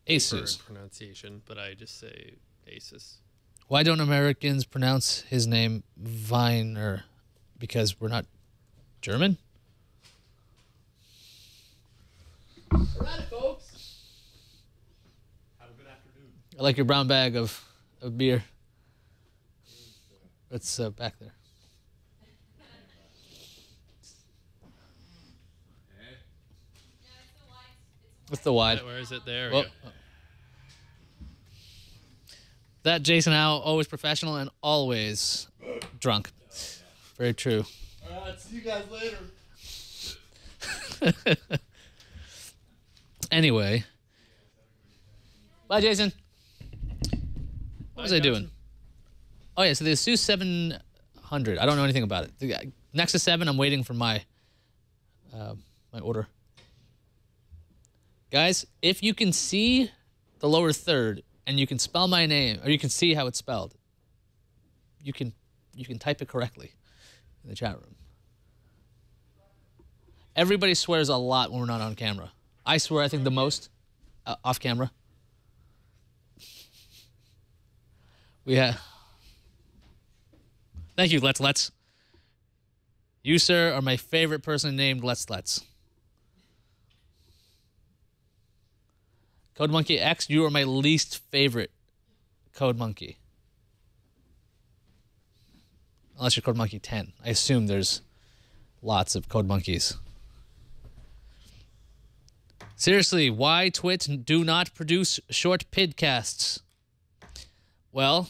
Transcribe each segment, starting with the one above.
Asus. Pronunciation, but I just say Asus. Why don't Americans pronounce his name Viner? Because we're not German? All right, folks. Have a good afternoon. I like your brown bag of beer. It's back there. What's the wide? Where is it? There Oh. we go. That Jason Howe, always professional and always drunk. Very true. All right, see you guys later. Anyway. Bye, Jason. What was I doing? Oh, yeah, so the Asus 700. I don't know anything about it. The Nexus 7, I'm waiting for my my order. Guys, if you can see the lower third and you can spell my name, or you can see how it's spelled, you can type it correctly in the chat room. Everybody swears a lot when we're not on camera. I swear, I think, the most off camera. We have. Thank you, Let's. You, sir, are my favorite person named Let's. Code Monkey X, you are my least favorite Code Monkey. Unless you're Code Monkey 10. I assume there's lots of Code Monkeys. Seriously, why Twit do not produce short pidcasts? Well,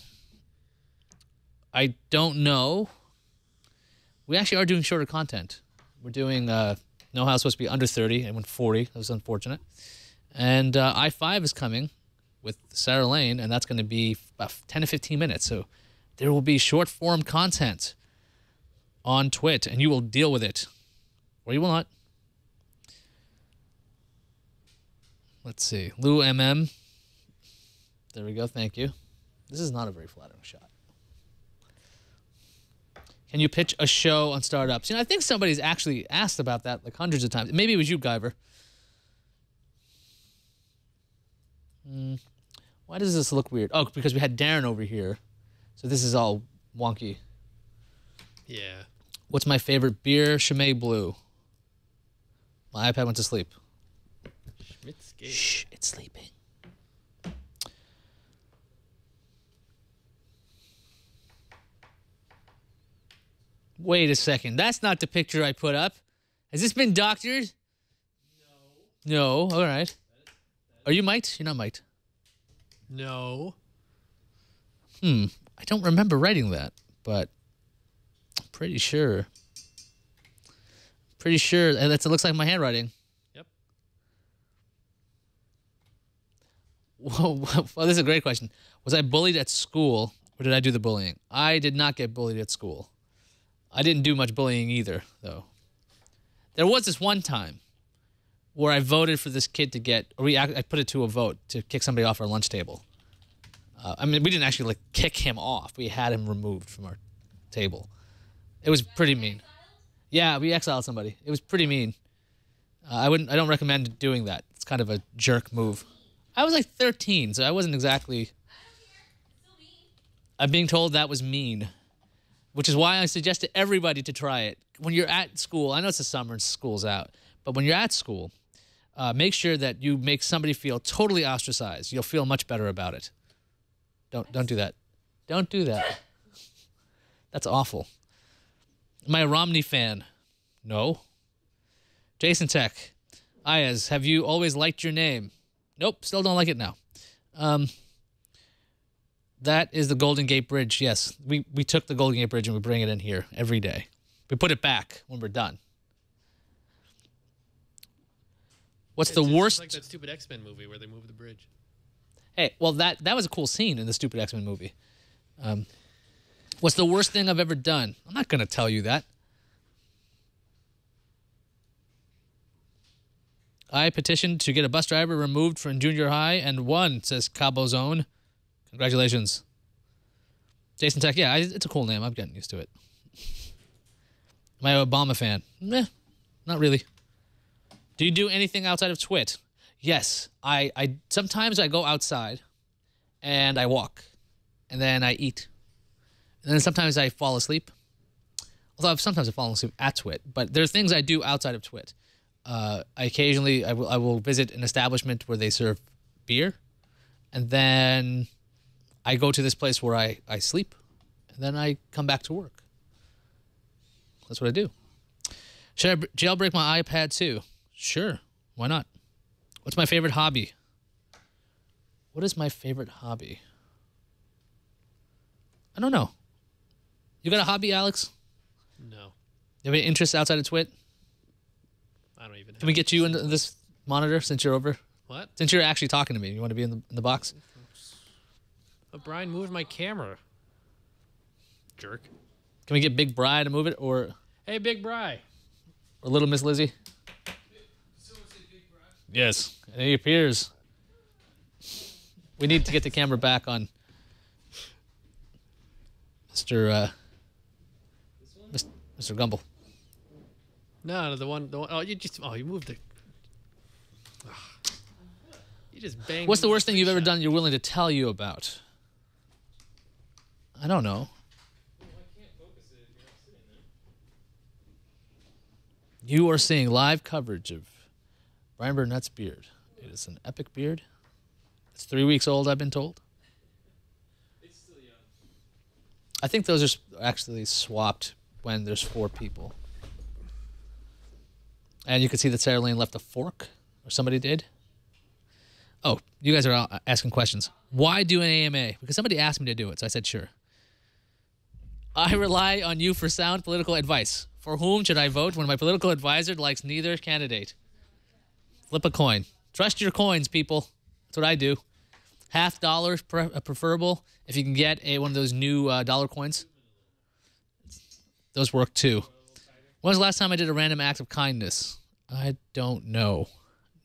I don't know. We actually are doing shorter content. We're doing No How it's supposed to be under 30. It went 40. That was unfortunate. And I5 is coming with Sarah Lane, and that's going to be about 10 to 15 minutes. So there will be short-form content on Twit, and you will deal with it. Or you will not. Let's see. Lou MM. There we go. Thank you. This is not a very flattering shot. Can you pitch a show on startups? You know, I think somebody's actually asked about that like hundreds of times. Maybe it was you, Guyver. Why does this look weird? Oh, because we had Darren over here. So this is all wonky. Yeah. What's my favorite beer? Chimay Blue. My iPad went to sleep. Schmitzgate. Shh, it's sleeping. Wait a second. That's not the picture I put up. Has this been doctored? No. No. All right. Are you mic'd? You're not mic'd. No. I don't remember writing that, but I'm pretty sure. Pretty sure. And it looks like my handwriting. Yep. Whoa, well, this is a great question. Was I bullied at school, or did I do the bullying? I did not get bullied at school. I didn't do much bullying either, though. There was this one time where I voted for this kid to get, or I put it to a vote to kick somebody off our lunch table. I mean, we didn't actually like kick him off. We had him removed from our table. It was pretty mean. Yeah, we exiled somebody. It was pretty mean. I don't recommend doing that. It's kind of a jerk move. I was like 13, so I wasn't exactly. I'm being told that was mean, which is why I suggest to everybody to try it. When you're at school, I know it's the summer and school's out, but when you're at school, make sure that you make somebody feel totally ostracized. You'll feel much better about it. Don't do that. Don't do that. That's awful. Am I a Romney fan? No. Jason Tech. Iyaz, have you always liked your name? Nope, still don't like it now. That is the Golden Gate Bridge. Yes, we took the Golden Gate Bridge and we bring it in here every day. We put it back when we're done. What's the worst? It's like that stupid X-Men movie where they move the bridge. Hey, well, that was a cool scene in the stupid X-Men movie. What's the worst thing I've ever done? I'm not going to tell you that. I petitioned to get a bus driver removed from junior high and won, says Cabo Zone. Congratulations. Jason Tech, yeah, it's a cool name. I'm getting used to it. Am I an Obama fan? Not really. Do you do anything outside of Twit? Yes, I sometimes I go outside and I walk, and then I eat, and then sometimes I fall asleep. Although sometimes I fall asleep at Twit, but there are things I do outside of Twit. I will visit an establishment where they serve beer, and then I go to this place where I sleep, and then I come back to work. That's what I do. Should I jailbreak my iPad too? Sure, why not? What's my favorite hobby? What is my favorite hobby? I don't know. You got a hobby, Alex? No, You have any interests outside of Twit? I don't even. Can we get you into this monitor since you're over? What? Since you're actually talking to me, you want to be in the box? Oh, Brian moved my camera. Jerk. Can we get Big Bri to move it, or Hey, Big Bri. Little Miss Lizzie? Yes, and he appears. We need to get the camera back on Mr. Mr. Gumble. No, the one. Oh, you moved it. Ugh. You just banged. What's the worst thing you've ever shot. done you're willing to tell you about? I don't know. You are seeing live coverage of Brian Burnett's beard. It is an epic beard. It's 3 weeks old, I've been told. It's still young. I think those are actually swapped when there's 4 people. And you can see that Sarah Lane left a fork, or somebody did. Oh, you guys are out asking questions. Why do an AMA? Because somebody asked me to do it, so I said sure. I rely on you for sound political advice. For whom should I vote when my political advisor likes neither candidate? Flip a coin. Trust your coins, people. That's what I do. $50 preferable if you can get one of those new dollar coins. Those work too. When was the last time I did a random act of kindness? I don't know.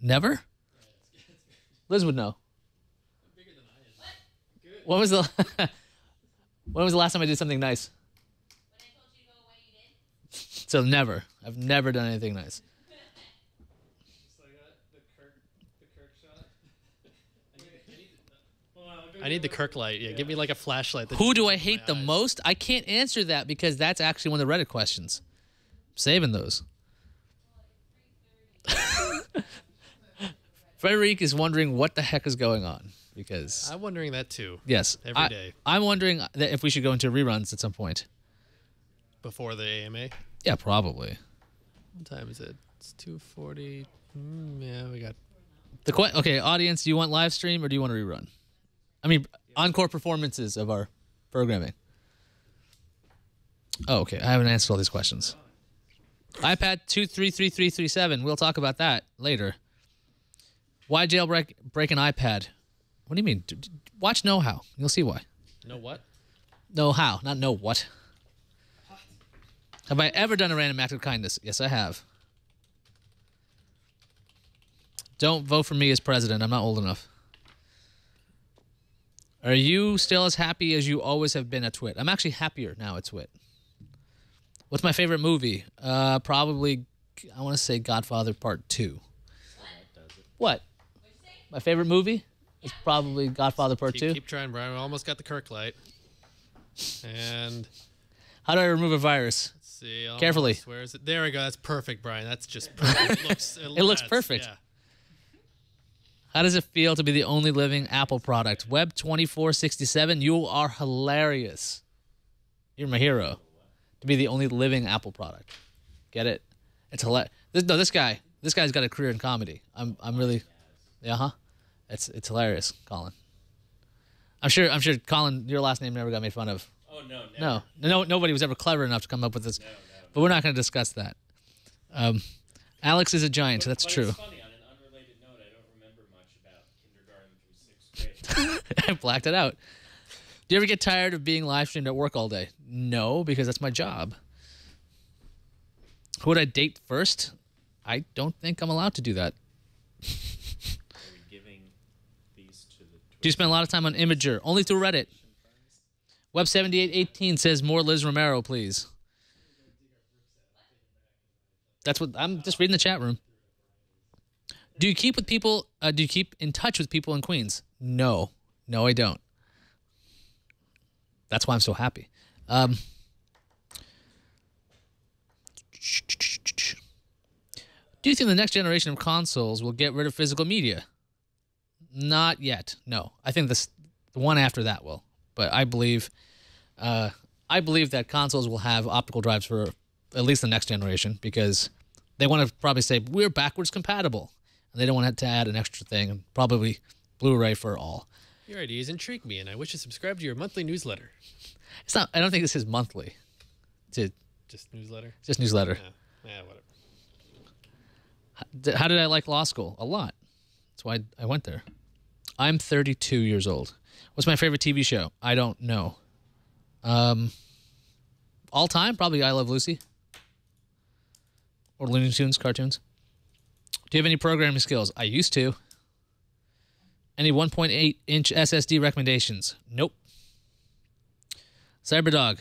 Never? Liz would know. When was the when was the last time I did something nice? When I told you to go away, you did? So never. I've never done anything nice. Just like the Kirk shot. I need the Kirk light. Yeah, give me like a flashlight. that Who just do I opens hate my the eyes. most? I can't answer that because that's actually one of the Reddit questions. I'm saving those. Frederic is wondering what the heck is going on because I'm wondering that too. yes, every day. I'm wondering that if we should go into reruns at some point. Before the AMA. Yeah, probably. What time is it? It's 2:40. Yeah, we got. Okay, audience, do you want live stream or do you want a rerun? I mean, encore performances of our programming. Oh, okay. I haven't answered all these questions. iPad 233337. We'll talk about that later. Why jailbreak an iPad? What do you mean? Watch Know How. You'll see why. Know what? Know how, not know what. Have I ever done a random act of kindness? Yes, I have. Don't vote for me as president. I'm not old enough. Are you still as happy as you always have been at Twit? I'm actually happier now at Twit. What's my favorite movie? Probably, I want to say Godfather Part 2. What? My favorite movie is probably Godfather Part 2. Keep trying, Brian. We almost got the Kirk light. And How do I remove a virus? let's see. Carefully. Almost. Where is it? There we go. That's perfect, Brian. That's just perfect. It looks perfect. Yeah. How does it feel to be the only living Apple product? Web2467, you are hilarious. You're my hero. To be the only living Apple product. Get it? It's hilarious. This guy's got a career in comedy. I'm really, yeah, huh? It's hilarious, Colin. I'm sure, Colin, your last name never got made fun of. Oh no, never. No, nobody was ever clever enough to come up with this. But we're not going to discuss that. Alex is a giant. That's But true. It's funny. On an unrelated note, I don't remember much about kindergarten through 6th grade. I blacked it out. Do you ever get tired of being live streamed at work all day? No, because that's my job. Who would I date first? I don't think I'm allowed to do that. Are we giving these to the Do you spend a lot of time on Imager? Only through Reddit. Web7818 says more Liz Romero, please. That's what I'm just reading the chat room. Do you keep with people? Do you keep in touch with people in Queens? No, I don't. That's why I'm so happy. Do you think the next generation of consoles will get rid of physical media? Not yet. No, I think the one after that will. But I believe that consoles will have optical drives for at least the next generation because they want to probably say we're backwards compatible, and they don't want to add an extra thing. And probably Blu-ray for all. Your ideas intrigue me, and I wish to subscribe to your monthly newsletter. It's not. I don't think this is monthly. Just newsletter. Just newsletter. Yeah, whatever. How did I like law school? A lot. That's why I went there. I'm 32 years old. What's my favorite TV show? I don't know. All time, probably I Love Lucy. Or Looney Tunes cartoons. Do you have any programming skills? I used to. Any 1.8-inch SSD recommendations? Nope. Cyberdog.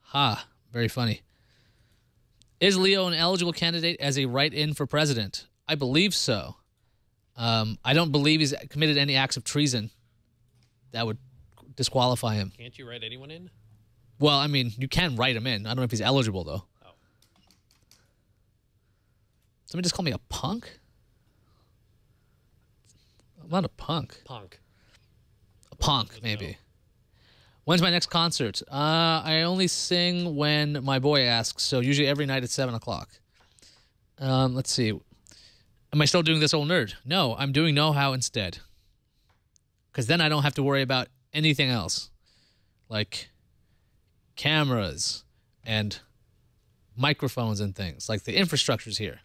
Ha. Very funny. Is Leo an eligible candidate as a write-in for president? I believe so. I don't believe he's committed any acts of treason that would disqualify him. Can't you write anyone in? Well, I mean, you can write him in. I don't know if he's eligible, though. Oh. Somebody just call me a punk? I'm not a punk. Punk. A punk, maybe. When's my next concert? I only sing when my boy asks, so usually every night at 7 o'clock. Let's see. Am I still doing This Old Nerd? No, I'm doing Know How instead. Because then I don't have to worry about anything else. Like cameras and microphones and things. Like the infrastructure's here.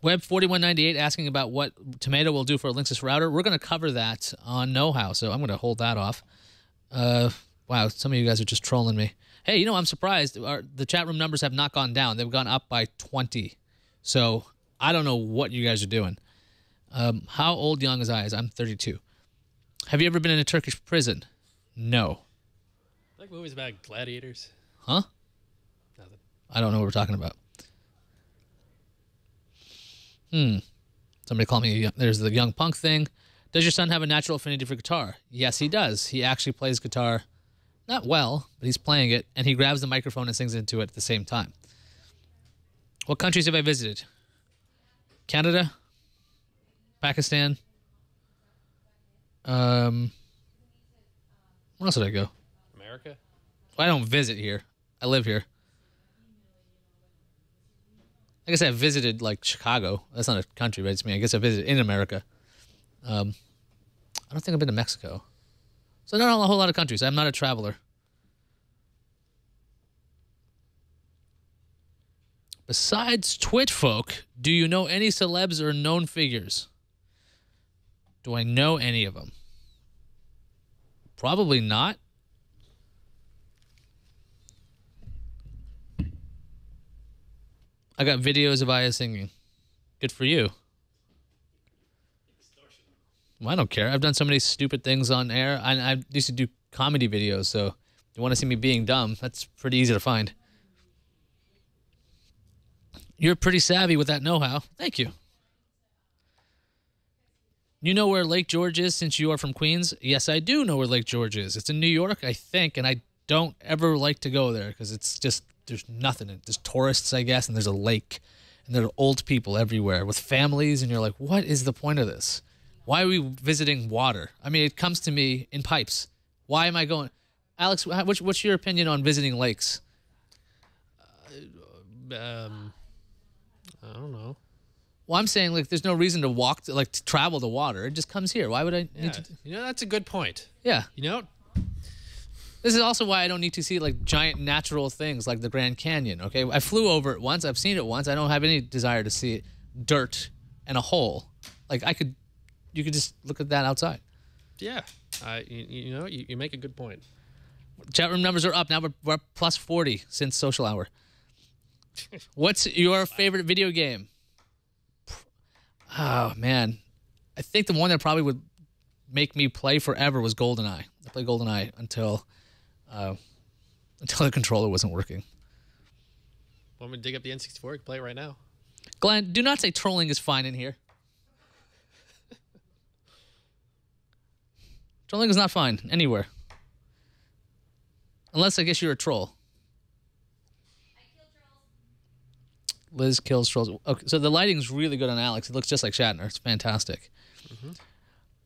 Web4198 asking about what Tomato will do for a Linksys router. We're going to cover that on Know How, so I'm going to hold that off. Wow, some of you guys are just trolling me. Hey, you know, I'm surprised. The chat room numbers have not gone down. They've gone up by 20. So I don't know what you guys are doing. How old young is I? I'm 32. Have you ever been in a Turkish prison? No. Like movies about gladiators. Huh? Nothing. I don't know what we're talking about. Somebody called me. There's the young punk thing. Does your son have a natural affinity for guitar? Yes, he does. He actually plays guitar, not well, but he's playing it, and he grabs the microphone and sings into it at the same time. What countries have I visited? Canada, Pakistan. Where else did I go? America? Well, I don't visit here. I live here. I guess I visited, like, Chicago. That's not a country, but it's me. I guess I visited in America. I don't think I've been to Mexico. So not a whole lot of countries. I'm not a traveler. Besides Twit folk, do you know any celebs or known figures? Do I know any of them? Probably not. I got videos of Iyaz singing. Good for you. Well, I don't care. I've done so many stupid things on air. I used to do comedy videos, so if you want to see me being dumb, that's pretty easy to find. You're pretty savvy with that know-how. Thank you. You know where Lake George is since you are from Queens? Yes, I do know where Lake George is. It's in New York, I think, and I don't ever like to go there because it's just, there's nothing. There's tourists, I guess, and there's a lake, and there are old people everywhere with families, and you're like, what is the point of this? Why are we visiting water? I mean, it comes to me in pipes. Why am I going? Alex, what's your opinion on visiting lakes? I don't know. Well, I'm saying, like, there's no reason to walk, to travel to water. It just comes here. Why would I need to? You know, that's a good point. Yeah. You know? This is also why I don't need to see, like, giant natural things like the Grand Canyon, okay? I flew over it once. I've seen it once. I don't have any desire to see it. Dirt and a hole. Like, you could just look at that outside. Yeah. You know, you make a good point. Chat room numbers are up. Now we're up plus 40 since social hour. What's your favorite video game? Oh, man. I think the one that probably would make me play forever was GoldenEye. I played GoldenEye until the controller wasn't working. Want me to dig up the N64? I can play it right now. Glenn, do not say trolling is fine in here. Trolling is not fine anywhere. Unless I guess you're a troll. I kill trolls. Liz kills trolls. Okay, so the lighting's really good on Alex. It looks just like Shatner. It's fantastic.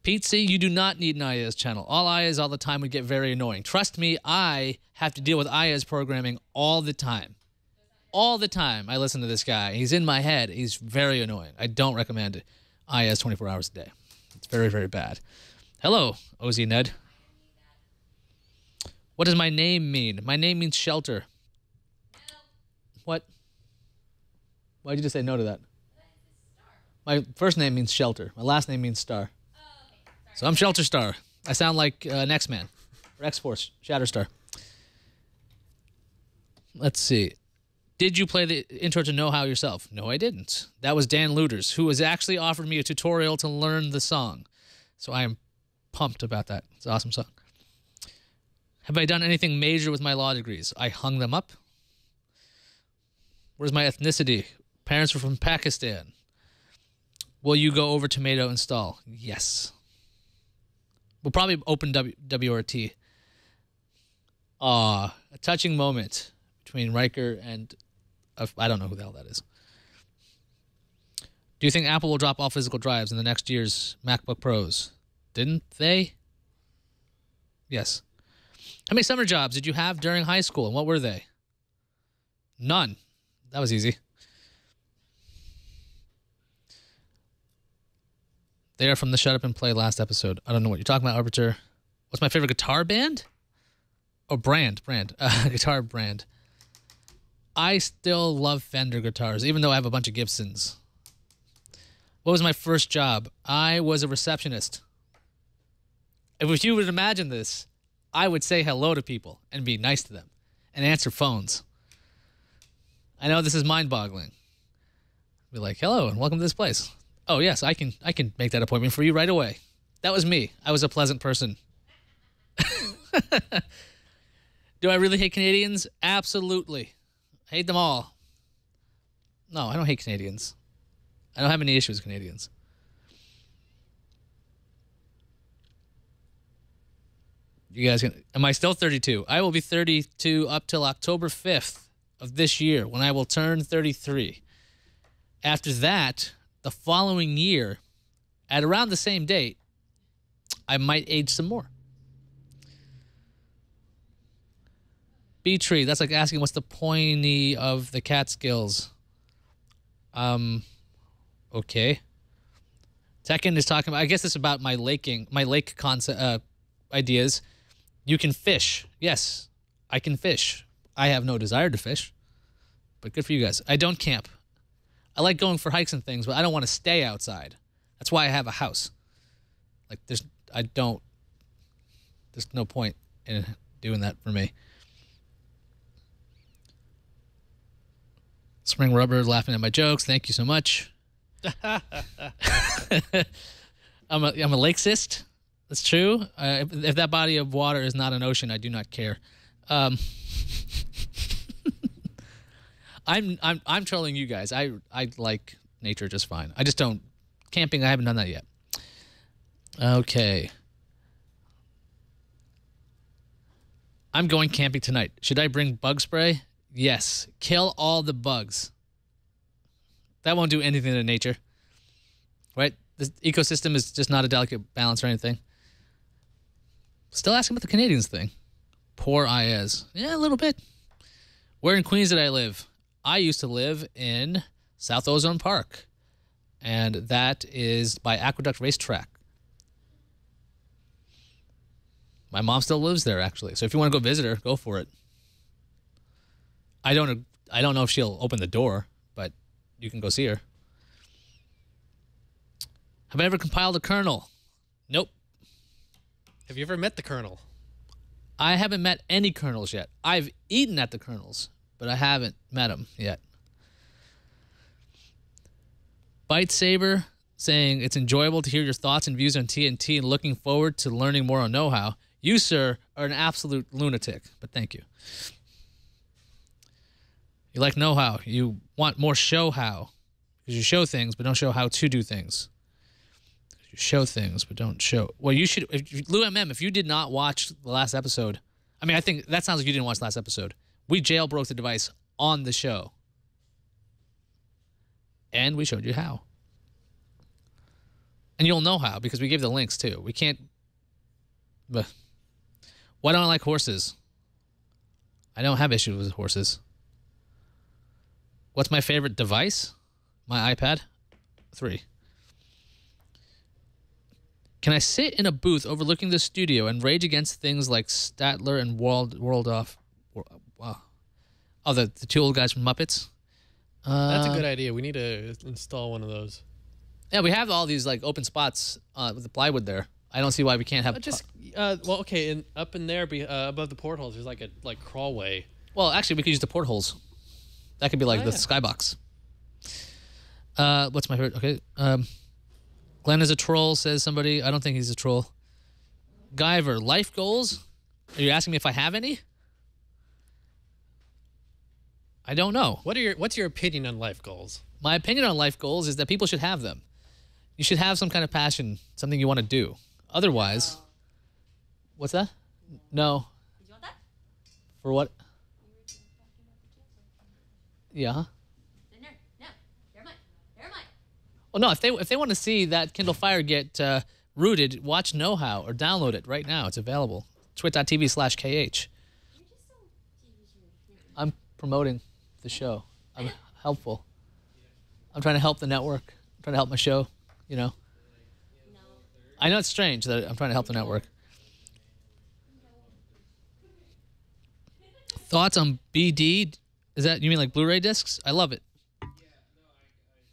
Pete C, you do not need an Iyaz channel. All Iyaz all the time would get very annoying. Trust me, I have to deal with Iyaz programming all the time. All the time I listen to this guy. He's in my head. He's very annoying. I don't recommend it. Iyaz 24 hours a day. It's very, very bad. Hello, OZ Ned. What does my name mean? My name means shelter. No. What? Why did you just say no to that? That is a star. My first name means shelter. My last name means star. Oh, okay. Sorry. So I'm Shelter Star. I sound like an X-Man. Or X-Force. Shatterstar. Let's see. Did you play the intro to Know How yourself? No, I didn't. That was Dan Looters, who has actually offered me a tutorial to learn the song. So I am pumped about that. It's an awesome song. Have I done anything major with my law degrees? I hung them up. Where's my ethnicity? Parents were from Pakistan. Will you go over tomato install? Yes. We'll probably open WRT. A touching moment between Riker and... I don't know who the hell that is. Do you think Apple will drop all physical drives in the next year's MacBook Pros? Didn't they? Yes. How many summer jobs did you have during high school, and what were they? None. That was easy. They are from the Shut Up and Play last episode. I don't know what you're talking about, Arbiter. What's my favorite guitar band? Oh, brand. Guitar brand. I still love Fender guitars, even though I have a bunch of Gibsons. What was my first job? I was a receptionist. If you would imagine this, I would say hello to people and be nice to them and answer phones. I know this is mind-boggling. Be like, hello and welcome to this place. Oh, yes, I can make that appointment for you right away. That was me. I was a pleasant person. Do I really hate Canadians? Absolutely. I hate them all. No, I don't hate Canadians. I don't have any issues with Canadians. You guys, am I still 32? I will be 32 up till October 5th of this year when I will turn 33. After that, the following year, at around the same date, I might age some more. B-Tree, that's like asking what's the pointy of the Catskills. Okay. Tekken is talking about, I guess it's about my lake concept, ideas. You can fish. Yes, I can fish. I have no desire to fish, but good for you guys. I don't camp. I like going for hikes and things, but I don't want to stay outside. That's why I have a house. Like, there's no point in doing that for me. Spring Rubber laughing at my jokes. Thank you so much. I'm a lake cyst. That's true. If that body of water is not an ocean, I do not care. I'm trolling you guys. I like nature just fine. I just don't camping. I haven't done that yet. Okay. I'm going camping tonight. Should I bring bug spray? Yes. Kill all the bugs. That won't do anything to nature. Right? The ecosystem is just not a delicate balance or anything. Still asking about the Canadians thing. Poor Iyaz. Yeah, a little bit. Where in Queens did I live? I used to live in South Ozone Park. And that is by Aqueduct Racetrack. My mom still lives there, actually. So if you want to go visit her, go for it. I don't know if she'll open the door, but you can go see her. Have I ever compiled a kernel? Nope. Have you ever met the Colonel? I haven't met any kernels yet. I've eaten at the kernels, but I haven't met them yet. Bite Saber saying it's enjoyable to hear your thoughts and views on TNT and looking forward to learning more on know-how. You, sir, are an absolute lunatic, but thank you. You like know-how. You want more show-how. Because you show things, but don't show how to do things. You show things, but don't show. Well, you should. Lou MM, if you did not watch the last episode, I mean, I think that sounds like you didn't watch the last episode. We jailbroke the device on the show. And we showed you how. And you'll know how because we gave the links too. We can't. But why don't I like horses? I don't have issues with horses. What's my favorite device? My iPad 3. Can I sit in a booth overlooking the studio and rage against things like Statler and Waldorf? Wow. Oh, the two old guys from Muppets? That's a good idea. We need to install one of those. Yeah, we have all these like open spots with the plywood there. I don't see why we can't have. Well, okay, and up in there, above the portholes, there's like a crawlway. Well, actually, we could use the portholes. That could be like the skybox. What's my favorite? Okay. Glenn is a troll, says somebody. I don't think he's a troll. Guyver, life goals? Are you asking me if I have any? I don't know. What's your opinion on life goals? My opinion on life goals is that people should have them. You should have some kind of passion, something you want to do. Otherwise, what's that? No. Did you want that? For what? Yeah. No. Never mind. Well, no. If they want to see that Kindle Fire get rooted, watch Know How or download it right now. It's available. Twit.tv/KH. You're just so I'm promoting the show. I'm helpful. I'm trying to help the network. I'm trying to help my show. You know. No. I know it's strange that I'm trying to help the network. Thoughts on BD? Is that, you mean like Blu-ray discs? I love it.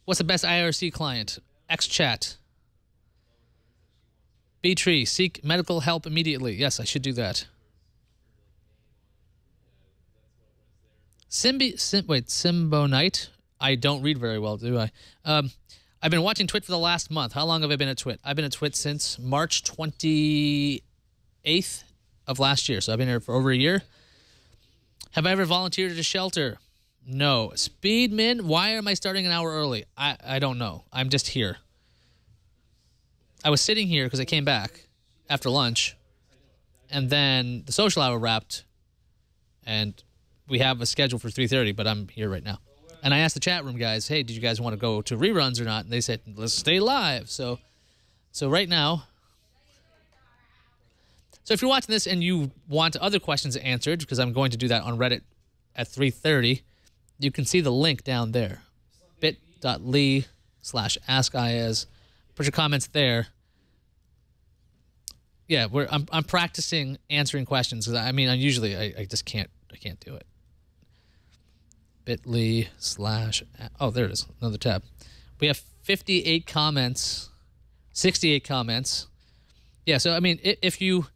What's the best IRC client? XChat. B-Tree, seek medical help immediately. Yes, I should do that. Symbonite. I don't read very well, do I? I've been watching Twit for the last month. How long have I been at Twit? I've been at Twit since March 28th of last year. So I've been here for over a year. Have I ever volunteered at a shelter? No. Speedman, why am I starting an hour early? I don't know. I'm just here. I was sitting here because I came back after lunch, and then the social hour wrapped, and we have a schedule for 3:30, but I'm here right now. And I asked the chat room guys, hey, did you guys want to go to reruns or not? And they said, let's stay live. So right now, so if you're watching this and you want other questions answered, because I'm going to do that on Reddit at 3:30, you can see the link down there, bit.ly/askIyaz. Put your comments there. Yeah, I'm practicing answering questions because I just can't do it. bit.ly/ oh, there it is, another tab. We have 58 comments, 68 comments. Yeah, so I mean, if you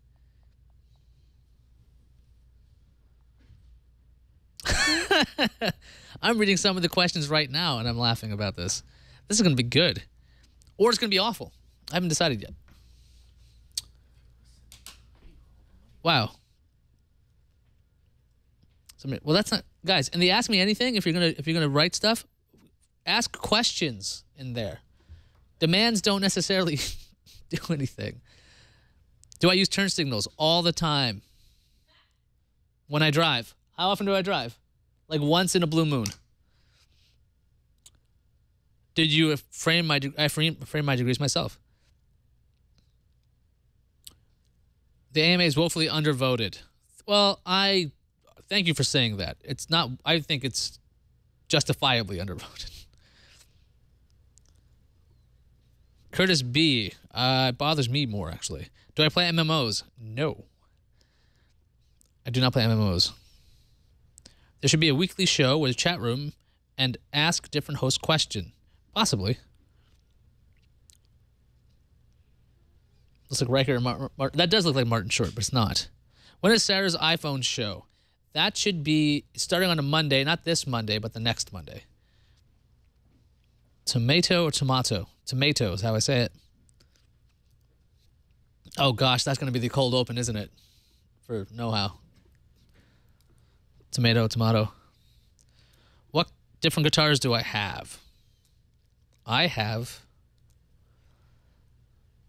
I'm reading some of the questions right now, and I'm laughing about this. This is going to be good. Or it's going to be awful. I haven't decided yet. Wow. Well, that's not... Guys, in the Ask Me Anything, if you're gonna write stuff, ask questions in there. Demands don't necessarily do anything. Do I use turn signals? All the time. When I drive. How often do I drive? Like once in a blue moon. Did you frame my... I frame my degrees myself. The AMA is woefully undervoted. Well, I thank you for saying that. It's not... I think it's justifiably undervoted. Curtis B. It bothers me more, actually. Do I play MMOs? No. I do not play MMOs. There should be a weekly show with a chat room and ask different hosts question. Possibly. Looks like Riker and Martin. That does look like Martin Short, but it's not. When is Sarah's iPhone show? That should be starting on a Monday, not this Monday, but the next Monday. Tomato or tomato? Tomato is how I say it. Oh gosh, that's going to be the cold open, isn't it? For Know How. Tomato, tomato. different guitars do I have? I have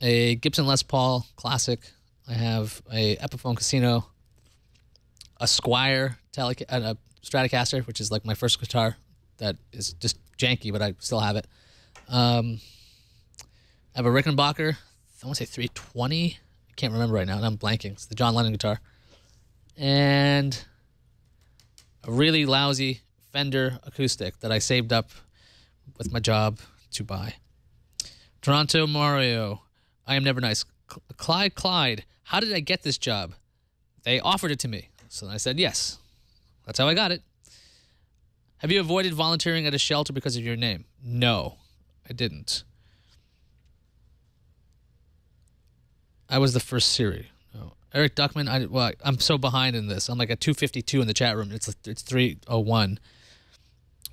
a Gibson Les Paul Classic. I have a Epiphone Casino, a Squier and a Stratocaster, which is like my first guitar that is just janky, but I still have it. I have a Rickenbacker, I want to say 320. I can't remember right now, and I'm blanking. It's the John Lennon guitar. And a really lousy Fender acoustic that I saved up with my job to buy. Toronto Mario, I am never nice. Clyde, how did I get this job? They offered it to me. So I said yes. That's how I got it. Have you avoided volunteering at a shelter because of your name? No, I didn't. I was the first Siri. No. Eric Duckman, I'm so behind in this. I'm like at 252 in the chat room. It's 301.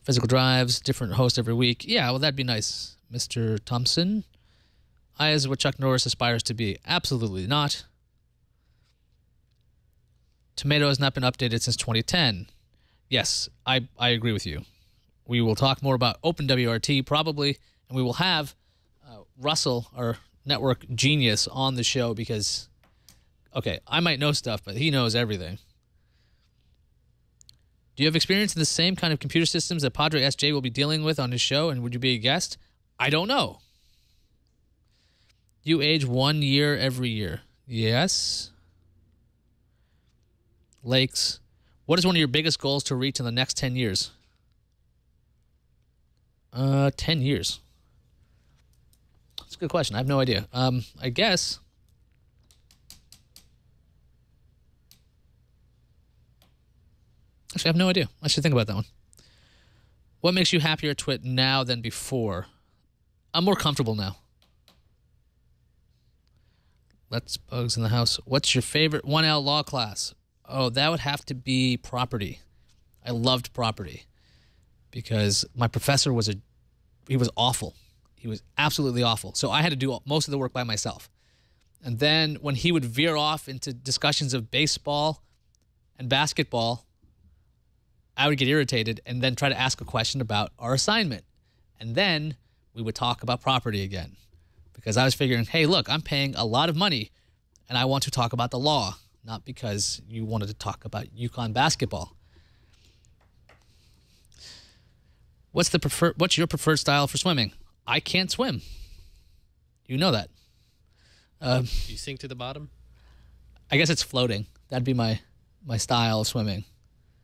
Physical drives, different host every week. Yeah, well, that'd be nice. Mr. Thompson, Iyaz is what Chuck Norris aspires to be. Absolutely not. Tomato has not been updated since 2010. Yes, I agree with you. We will talk more about OpenWRT probably, and we will have Russell, our network genius, on the show because, okay, I might know stuff, but he knows everything. Do you have experience in the same kind of computer systems that Padre SJ will be dealing with on his show, and would you be a guest? I don't know. You age 1 year every year. Yes. Lakes. What is one of your biggest goals to reach in the next 10 years? 10 years. That's a good question. I have no idea. I guess. Actually, I have no idea. I should think about that one. What makes you happier at Twit now than before? I'm more comfortable now. Let's bugs in the house. What's your favorite 1L law class? Oh, that would have to be property. I loved property because my professor he was awful. He was absolutely awful. So I had to do most of the work by myself. And then when he would veer off into discussions of baseball and basketball, I would get irritated and then try to ask a question about our assignment. And then we would talk about property again because I was figuring, hey, look, I'm paying a lot of money and I want to talk about the law, not because you wanted to talk about UConn basketball. What's your preferred style for swimming? I can't swim. You know that. You sink to the bottom? I guess it's floating. That'd be my style of swimming.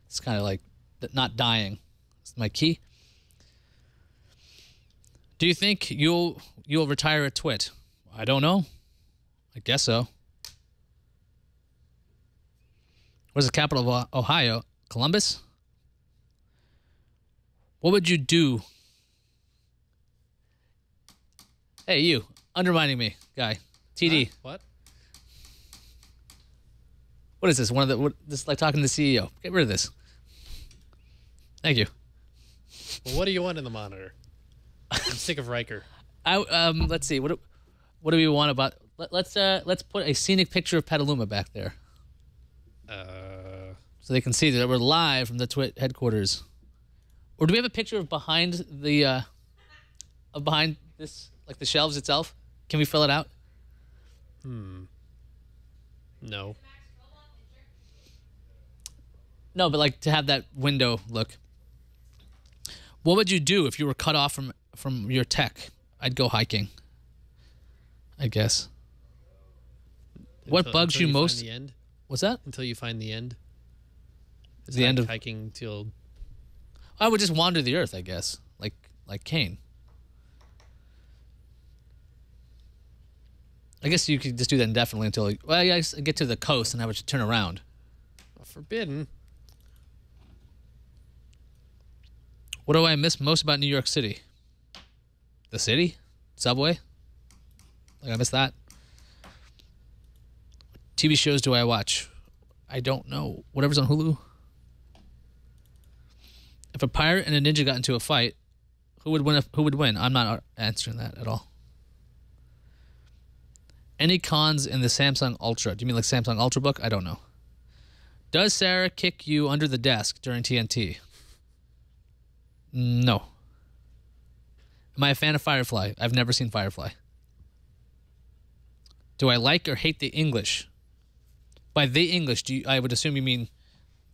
It's kind of like not dying. It's my key. Do you think you'll retire at Twit? I don't know. I guess so. Where's the capital of Ohio? Columbus? What would you do? Hey, you. Undermining me, guy. TD. What? What is this? This is like talking to the CEO. Get rid of this. Thank you. Well, what do you want in the monitor? I'm sick of Riker. Let's see. What do we want about? Let's put a scenic picture of Petaluma back there, so they can see that we're live from the Twit headquarters. Or do we have a picture of behind behind this, like the shelves itself? Can we fill it out? No. No, but like to have that window look. What would you do if you were cut off from your tech? I'd go hiking, I guess. What bugs you most? Find the end? What's that? Until you find the end. It's The end of hiking till. I would just wander the earth, I guess, like Cain. I guess you could just do that indefinitely until I get to the coast and I would turn around. Forbidden. What do I miss most about New York City? The city? Subway? Like I miss that. What TV shows do I watch? I don't know. Whatever's on Hulu. If a pirate and a ninja got into a fight, who would win? Who would win? I'm not answering that at all. Any cons in the Samsung Ultra? Do you mean like Samsung Ultrabook? I don't know. Does Sarah kick you under the desk during TNT? No. Am I a fan of Firefly? I've never seen Firefly. Do I like or hate the English? By the English, I would assume you mean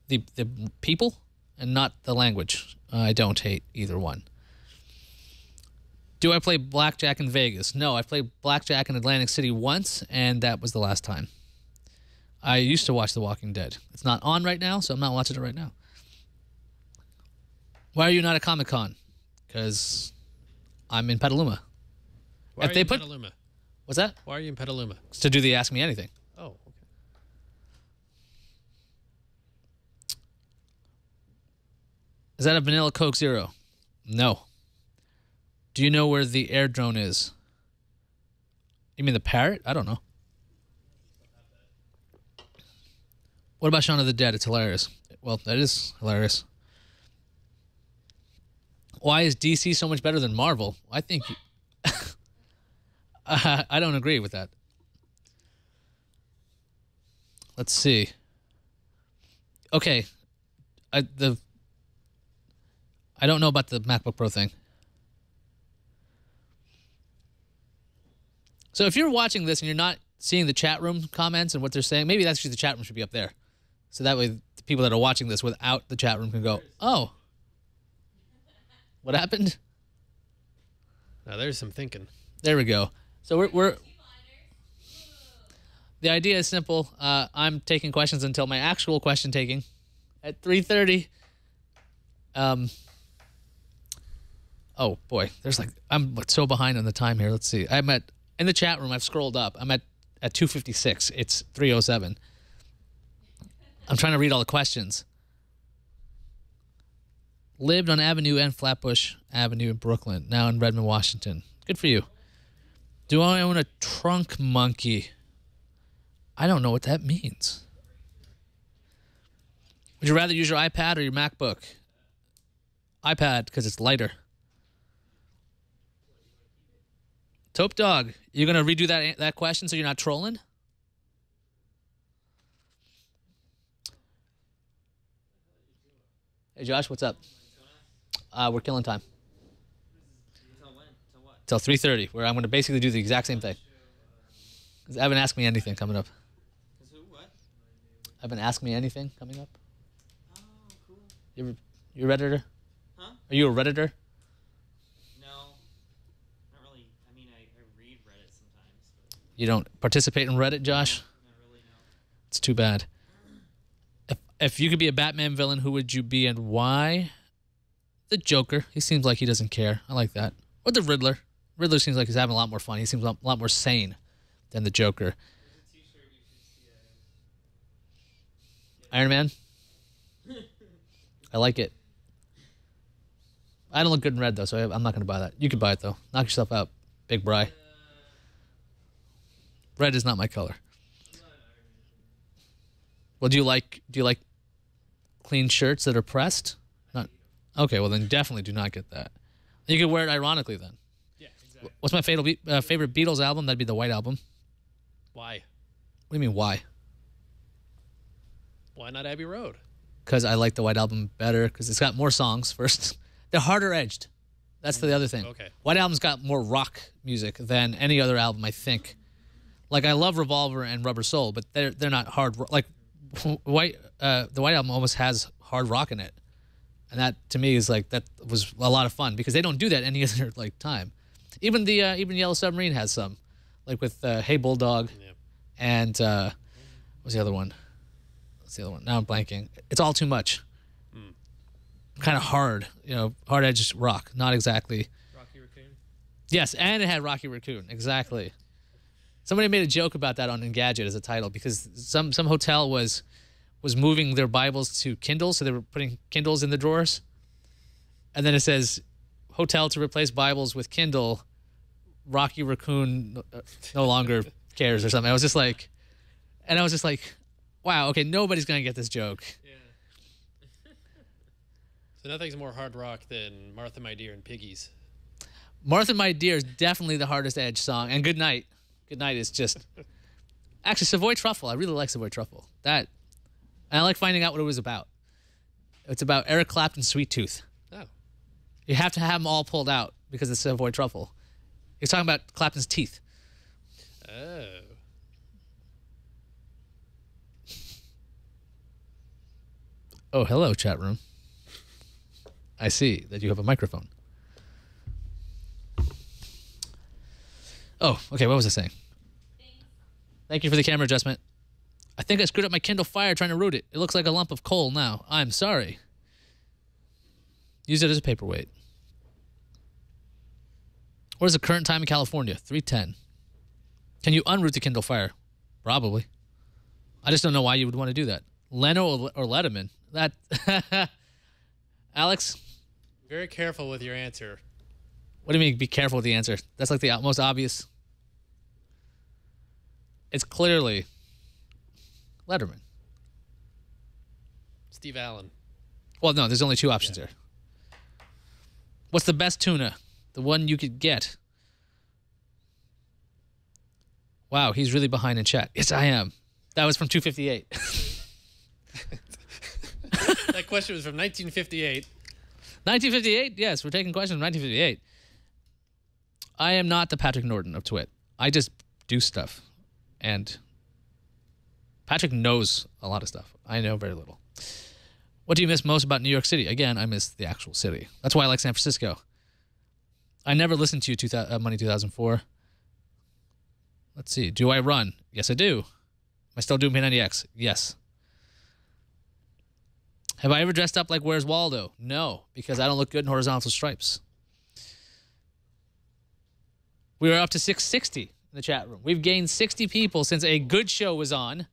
the people and not the language. I don't hate either one. Do I play blackjack in Vegas? No, I played blackjack in Atlantic City once, and that was the last time. I used to watch The Walking Dead. It's not on right now, so I'm not watching it right now. Why are you not at Comic-Con? Because I'm in Petaluma. Why are you in Petaluma? What's that? Why are you in Petaluma? To do the Ask Me Anything. Oh, okay. Is that a vanilla Coke Zero? No. Do you know where the air drone is? You mean the parrot? I don't know. What about Shaun of the Dead? It's hilarious. Well, that is hilarious. Why is DC so much better than Marvel? I think... I don't agree with that. Let's see. Okay. I don't know about the MacBook Pro thing. So if you're watching this and you're not seeing the chat room comments and what they're saying, maybe that's just the chat room should be up there. So that way the people that are watching this without the chat room can go, oh, what happened? Now there's some thinking. There we go. So we're the idea is simple. I'm taking questions until my actual question taking at 3:30. Oh boy, I'm so behind on the time here. Let's see. I'm in the chat room. I've scrolled up. I'm at 2:56. It's 3:07. I'm trying to read all the questions. Lived on Avenue and Flatbush Avenue in Brooklyn. Now in Redmond, Washington. Good for you. Do I own a trunk monkey? I don't know what that means. Would you rather use your iPad or your MacBook? iPad, because it's lighter. Taupe Dog, you're going to redo that question so you're not trolling? Hey, Josh, what's up? We're killing time. Till when? Till what? Till 3:30, where I'm going to basically do the exact same thing. Evan, Ask Me Anything coming up. Who? What? Evan, Ask Me Anything coming up. Oh, cool. You a Redditor? Huh? Are you a Redditor? No. Not really. I mean, I read Reddit sometimes. But You don't participate in Reddit, Josh? not really, no. It's too bad. If you could be a Batman villain, who would you be and why? The Joker. He seems like he doesn't care. I like that. Or the Riddler. Riddler seems like he's having a lot more fun. He seems a lot more sane than the Joker. There's a t-shirt you should see. Iron Man? I like it. I don't look good in red, though, so I'm not going to buy that. You can buy it, though. Knock yourself out, Big Bry. Red is not my color. Well, do you like clean shirts that are pressed? Not. Okay, well then definitely do not get that. You could wear it ironically then. Yeah, exactly. What's my favorite Beatles album? That'd be the White Album. Why? What do you mean why? Why not Abbey Road? Because I like the White Album better because it's got more songs. First, they're harder edged. That's the other thing. Okay. White Album's got more rock music than any other album, I think. Like I love Revolver and Rubber Soul, but they're not hard. Like the White Album almost has hard rock in it, and that to me is like that was a lot of fun because they don't do that any other like time. Even Yellow Submarine has some, like with Hey Bulldog, Yeah. and what's the other one? What's the other one? Now I'm blanking. It's All Too Much. Kind of hard, hard edged rock. Not exactly. Rocky Raccoon. Yes, and it had Rocky Raccoon. Exactly. Somebody made a joke about that on Engadget as a title because some hotel was moving their Bibles to Kindle, so they were putting Kindles in the drawers. And then it says, hotel to replace Bibles with Kindle, Rocky Raccoon no longer cares or something. I was just like, wow, okay, nobody's going to get this joke. Yeah. So nothing's more hard rock than Martha, My Dear, and Piggies. Martha, My Dear is definitely the hardest edge song. And Good Night. Good Night is just... Actually, Savoy Truffle. I really like Savoy Truffle. And I like finding out what it was about. It's about Eric Clapton's Sweet Tooth. Oh. You have to have them all pulled out because it's to avoid truffle. He's talking about Clapton's teeth. Oh. Oh, hello, chat room. I see that you have a microphone. Oh, okay, what was I saying? Thank you for the camera adjustment. I think I screwed up my Kindle Fire trying to root it. It looks like a lump of coal now. I'm sorry. Use it as a paperweight. What is the current time in California? 3:10. Can you unroot the Kindle Fire? Probably. I just don't know why you would want to do that. Leno or Letterman? That Alex? Very careful with your answer. What do you mean be careful with the answer? That's like the most obvious. It's clearly Letterman. Steve Allen. Well, no, there's only two options here. What's the best tuna? The one you could get. Wow, he's really behind in chat. Yes, I am. That was from 258. That question was from 1958. 1958? Yes, we're taking questions from 1958. I am not the Patrick Norton of Twit. I just do stuff. And Patrick knows a lot of stuff. I know very little. What do you miss most about New York City? Again, I miss the actual city. That's why I like San Francisco. I never listened to you, Money 2004. Let's see. Do I run? Yes, I do. Am I still doing P90X? Yes. Have I ever dressed up like Where's Waldo? No, because I don't look good in horizontal stripes. We are up to 660 in the chat room. We've gained 60 people since a good show was on.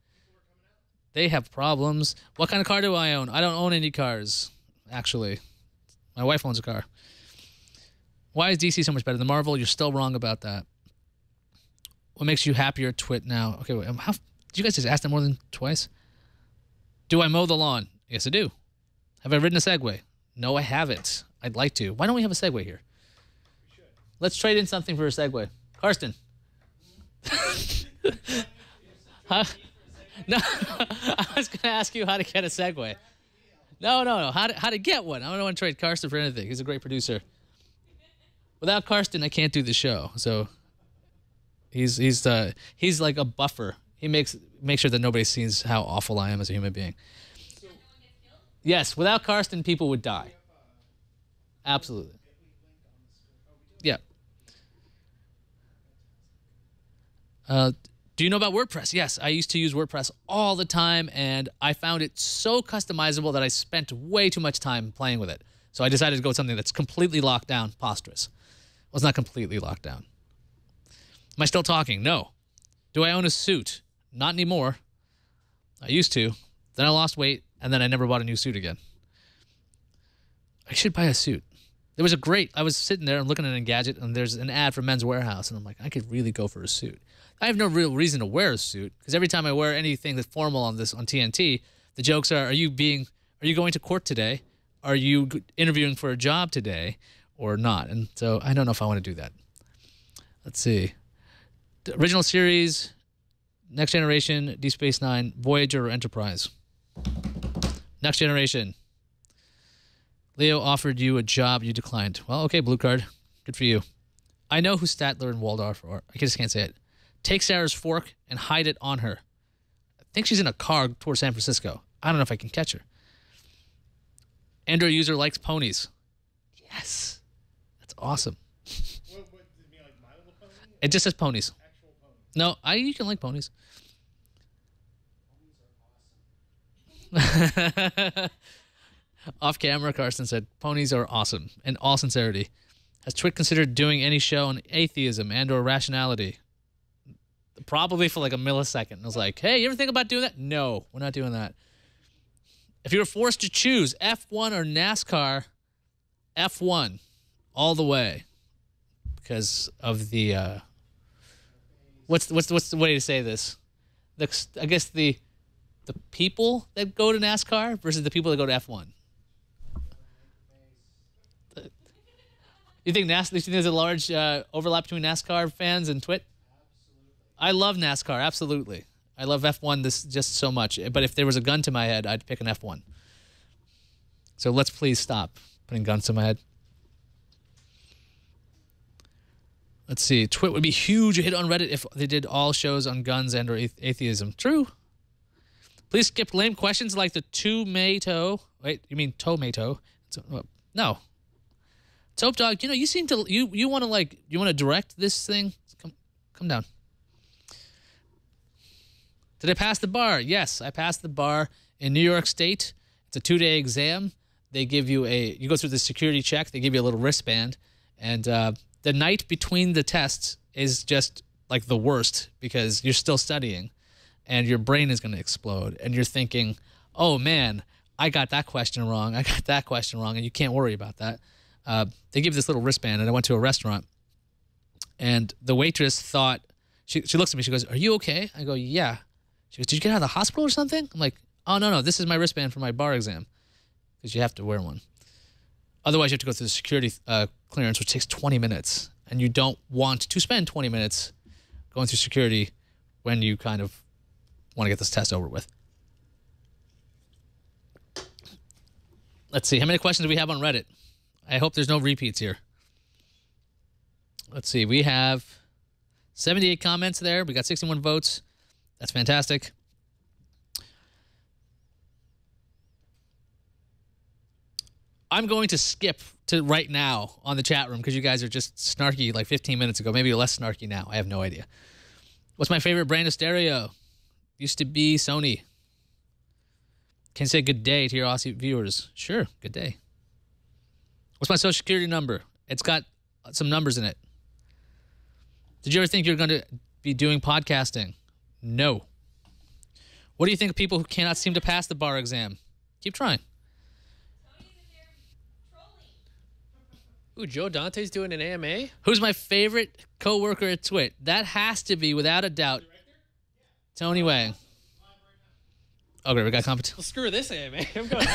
They have problems. What kind of car do I own? I don't own any cars, actually. My wife owns a car. Why is DC so much better than Marvel? You're still wrong about that. What makes you happier, Twit, now? Okay, wait, did you guys just ask that more than twice? Do I mow the lawn? Yes, I do. Have I ridden a Segway? No, I haven't. I'd like to. Why don't we have a Segway here? Let's trade in something for a Segway. Karsten. Huh? No, I was going to ask you how to get a Segway. No. How to get one. I don't want to trade Karsten for anything. He's a great producer. Without Karsten, I can't do the show. So he's like a buffer. He makes sure that nobody sees how awful I am as a human being. Yes, without Karsten, people would die. Absolutely. Yeah. Do you know about WordPress? Yes, I used to use WordPress all the time, and I found it so customizable that I spent way too much time playing with it. So I decided to go with something that's completely locked down, preposterous. Well, it's not completely locked down. Am I still talking? No. Do I own a suit? Not anymore. I used to. Then I lost weight, and then I never bought a new suit again. I should buy a suit. There was I was sitting there and looking at Engadget, and there's an ad for Men's Warehouse, and I'm like, I could really go for a suit. I have no real reason to wear a suit, because every time I wear anything that's formal on TNT, the jokes are you going to court today? Are you interviewing for a job today or not? And so I don't know if I want to do that. Let's see. The original series, Next Generation, Deep Space Nine, Voyager, or Enterprise? Next Generation. Leo offered you a job you declined. Well, okay, blue card. Good for you. I know who Statler and Waldorf are. I just can't say it. Take Sarah's fork and hide it on her. I think she's in a car towards San Francisco. I don't know if I can catch her. Android user likes ponies. Yes. That's awesome. What does it mean, like My Little Pony? It just says ponies. Actual ponies. No, you can like ponies. Off camera, Carson said, ponies are awesome. In all sincerity. Has Twit considered doing any show on atheism and or rationality? Probably for like a millisecond. I was like, hey, you ever think about doing that? No, we're not doing that. If you were forced to choose F1 or NASCAR, F1 all the way. Because of the what's the way to say this? I guess the people that go to NASCAR versus the people that go to F1. You think there's a large overlap between NASCAR fans and Twit? I love NASCAR, absolutely. I love F1 just so much. But if there was a gun to my head, I'd pick an F1. So let's please stop putting guns to my head. Let's see. Twit would be huge hit on Reddit if they did all shows on guns and or atheism. True. Please skip lame questions like the tomato. Wait, you mean tomato? No. Tope Dog, you seem to you want to direct this thing? Come down. Did I pass the bar? Yes, I passed the bar in New York State. It's a 2-day exam. They give you you go through the security check. They give you a little wristband, and the night between the tests is just like the worst because you're still studying, and your brain is going to explode, and you're thinking, "Oh man, I got that question wrong. I got that question wrong," and you can't worry about that. They give this little wristband, and I went to a restaurant, and the waitress thought she looks at me. She goes, "Are you okay?" I go, "Yeah." She goes, "Did you get out of the hospital or something?" I'm like, "Oh no, this is my wristband for my bar exam." Because you have to wear one. Otherwise, you have to go through the security clearance, which takes 20 minutes. And you don't want to spend 20 minutes going through security when you kind of want to get this test over with. Let's see. How many questions do we have on Reddit? I hope there's no repeats here. Let's see. We have 78 comments there. We got 61 votes. That's fantastic. I'm going to skip to right now on the chat room because you guys are just snarky like 15 minutes ago. Maybe you're less snarky now. I have no idea. What's my favorite brand of stereo? Used to be Sony. Can you say good day to your Aussie viewers? Sure, good day. What's my social security number? It's got some numbers in it. Did you ever think you're going to be doing podcasting? No. What do you think of people who cannot seem to pass the bar exam? Keep trying. Ooh, Joe Dante's doing an AMA? Who's my favorite coworker at Twit? That has to be, without a doubt, Tony Wang. Okay, we got competition. Well, screw this AMA. I'm going.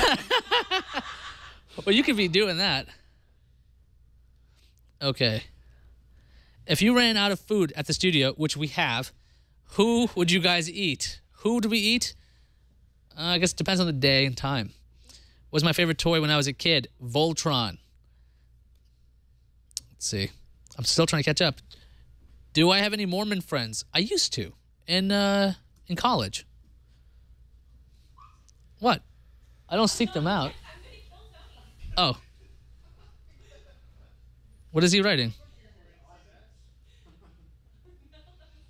Well, you could be doing that. Okay. If you ran out of food at the studio, which we have, who would you guys eat? Who do we eat? I guess it depends on the day and time. What was my favorite toy when I was a kid? Voltron. Let's see. I'm still trying to catch up. Do I have any Mormon friends? I used to in college. What? I don't seek them out. Oh. What is he writing?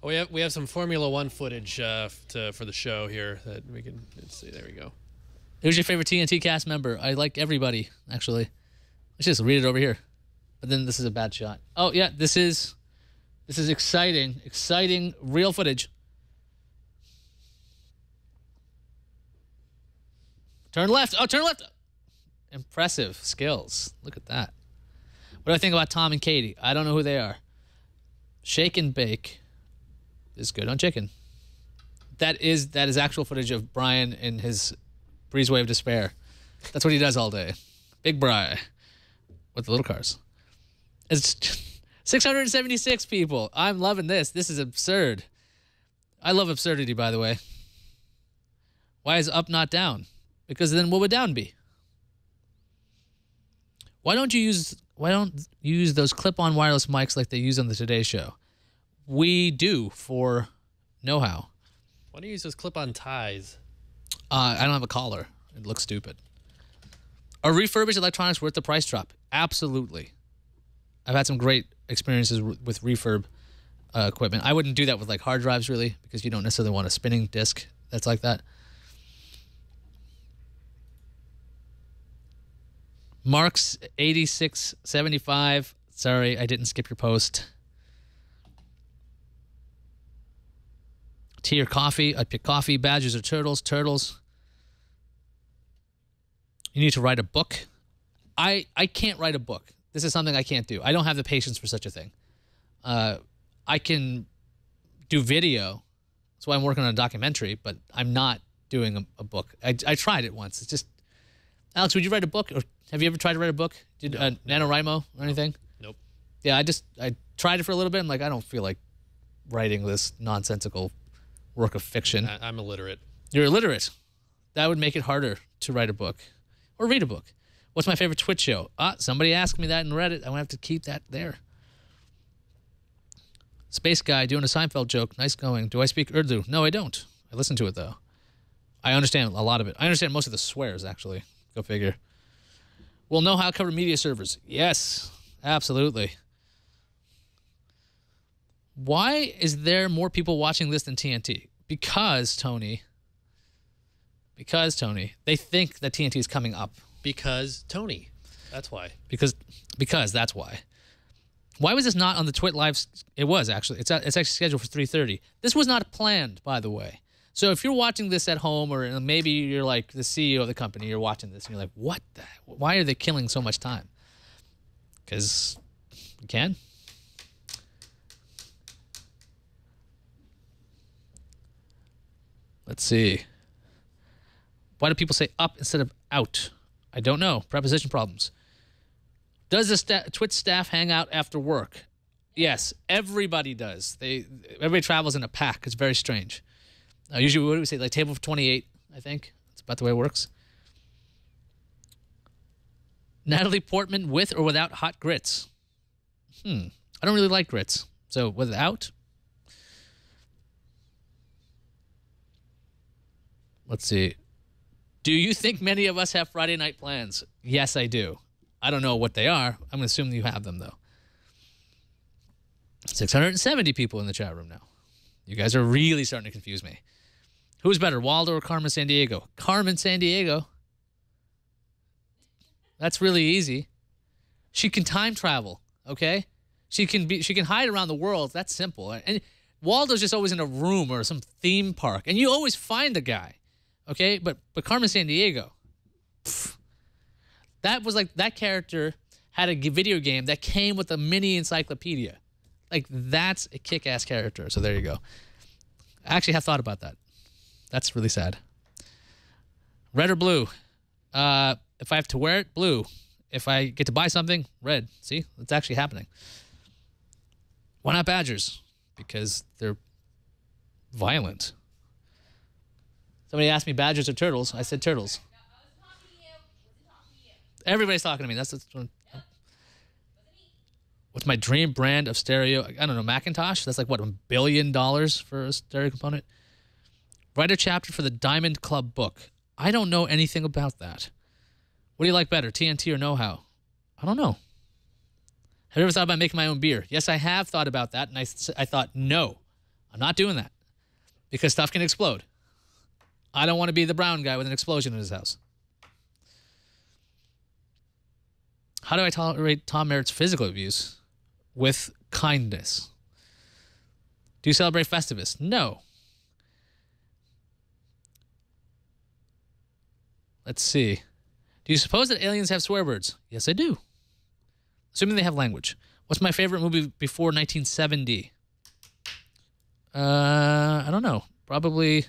We have some Formula One footage for the show here that we can see. There we go. Who's your favorite TNT cast member? I like everybody, actually. Let's just read it over here. But then this is a bad shot. Oh yeah, this is exciting real footage. Turn left. Oh, turn left. Impressive skills. Look at that. What do I think about Tom and Katie? I don't know who they are. Shake and bake is good on chicken. That is actual footage of Brian in his breezeway of despair. That's what he does all day. Big Bri with the little cars. It's 676 people. I'm loving this. This is absurd. I love absurdity, by the way. Why is up not down? Because then what would down be? Why don't you use those clip-on wireless mics like they use on the Today Show? We do for know-how. Why don't you use those clip-on ties? I don't have a collar. It looks stupid. Are refurbished electronics worth the price drop? Absolutely. I've had some great experiences with refurb equipment. I wouldn't do that with like hard drives really because you don't necessarily want a spinning disc that's like that. Mark's 8675. Sorry, I didn't skip your post. Tea or coffee? I'd pick coffee. Badgers or turtles? Turtles. You need to write a book. I can't write a book. This is something I can't do. I don't have the patience for such a thing. I can do video. That's why I'm working on a documentary, but I'm not doing a book. I tried it once. It's just... Alex, would you write a book? Or have you ever tried to write a book? Did NaNoWriMo or anything? Nope. Yeah, I tried it for a little bit. I'm like, I don't feel like writing this nonsensical work of fiction. I'm illiterate. You're illiterate. That would make it harder to write a book or read a book. What's my favorite Twitch show? Somebody asked me that in Reddit. I'm going to have to keep that there. Space guy doing a Seinfeld joke. Nice going. Do I speak Urdu? No, I don't. I listen to it, though. I understand a lot of it. I understand most of the swears, actually. Go figure. We'll know how to cover media servers. Yes, absolutely. Why is there more people watching this than TNT? Because, Tony, they think that TNT is coming up. Because Tony. That's why. Because that's why. Why was this not on the Twit Live? It was, actually. It's actually scheduled for 3:30. This was not planned, by the way. So if you're watching this at home, or maybe you're like the CEO of the company, you're watching this, and you're like, what the? Why are they killing so much time? Because you can. Let's see. Why do people say up instead of out? I don't know. Preposition problems. Does the Twitch staff hang out after work? Yes, everybody does. Everybody travels in a pack. It's very strange. Usually, what do we say? Like table for 28, I think. That's about the way it works. Natalie Portman with or without hot grits? I don't really like grits. So without? Let's see. Do you think many of us have Friday night plans? Yes, I do. I don't know what they are. I'm going to assume you have them, though. 670 people in the chat room now. You guys are really starting to confuse me. Who's better, Waldo or Carmen Sandiego? Carmen Sandiego. That's really easy. She can time travel, okay? She can hide around the world. That's simple. And Waldo's just always in a room or some theme park, and you always find the guy, okay? But Carmen Sandiego, that was like, that character had a video game that came with a mini encyclopedia. Like, that's a kick-ass character. So there you go. I actually have thought about that. That's really sad. Red or blue? If I have to wear it, blue. If I get to buy something, red. See? It's actually happening. Why not Badgers? Because they're violent. Somebody asked me Badgers or Turtles. I said Turtles. Everybody's talking to me. That's what's my dream brand of stereo? I don't know, Macintosh? That's like, what, $1 billion for a stereo component? Write a chapter for the Diamond Club book. I don't know anything about that. What do you like better, TNT or know-how? I don't know. Have you ever thought about making my own beer? Yes, I have thought about that, and I thought, no, I'm not doing that because stuff can explode. I don't want to be the brown guy with an explosion in his house. How do I tolerate Tom Merritt's physical abuse? With kindness. Do you celebrate Festivus? No. Let's see. Do you suppose that aliens have swear words? Yes, I do. Assuming they have language. What's my favorite movie before 1970? I don't know. Probably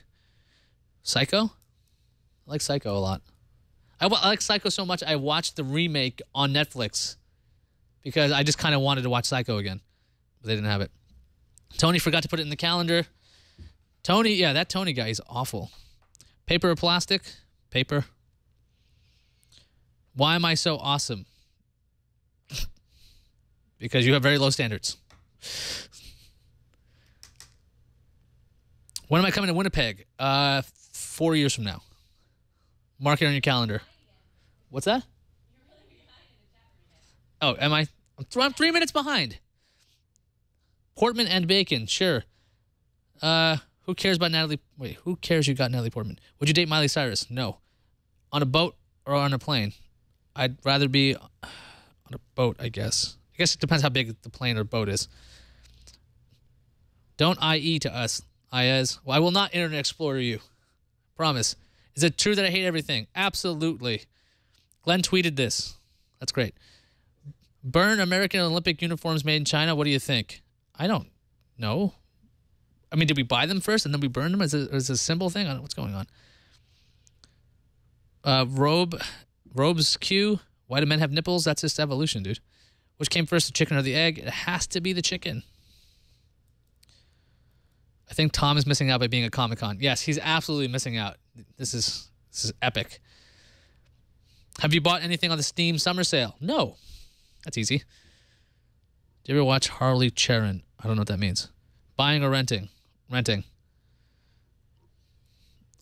Psycho? I like Psycho a lot. I like Psycho so much I watched the remake on Netflix because I just kind of wanted to watch Psycho again, but they didn't have it. Tony forgot to put it in the calendar. Tony, yeah, that Tony guy is awful. Paper or plastic? Paper. Why am I so awesome? Because you have very low standards. When am I coming to Winnipeg? 4 years from now. Mark it on your calendar. What's that? Oh, am I? I'm 3 minutes behind. Portman and Bacon, sure. Who cares about Natalie? Wait, who cares you got Natalie Portman? Would you date Miley Cyrus? No. On a boat or on a plane? I'd rather be on a boat, I guess. I guess it depends how big the plane or boat is. Don't IE to us, Iyaz. Well, I will not Internet Explorer you. Promise. Is it true that I hate everything? Absolutely. Glenn tweeted this. That's great. Burn American Olympic uniforms made in China. What do you think? I don't know. I mean, did we buy them first and then we burn them? Is it a symbol thing? I don't know what's going on. Robes Q. Why do men have nipples? That's just evolution, dude. Which came first, the chicken or the egg? It has to be the chicken. I think Tom is missing out by being a Comic-Con. Yes, he's absolutely missing out. This is epic. Have you bought anything on the Steam summer sale? No. That's easy. Did you ever watch Harley Charon? I don't know what that means. Buying or renting? Renting.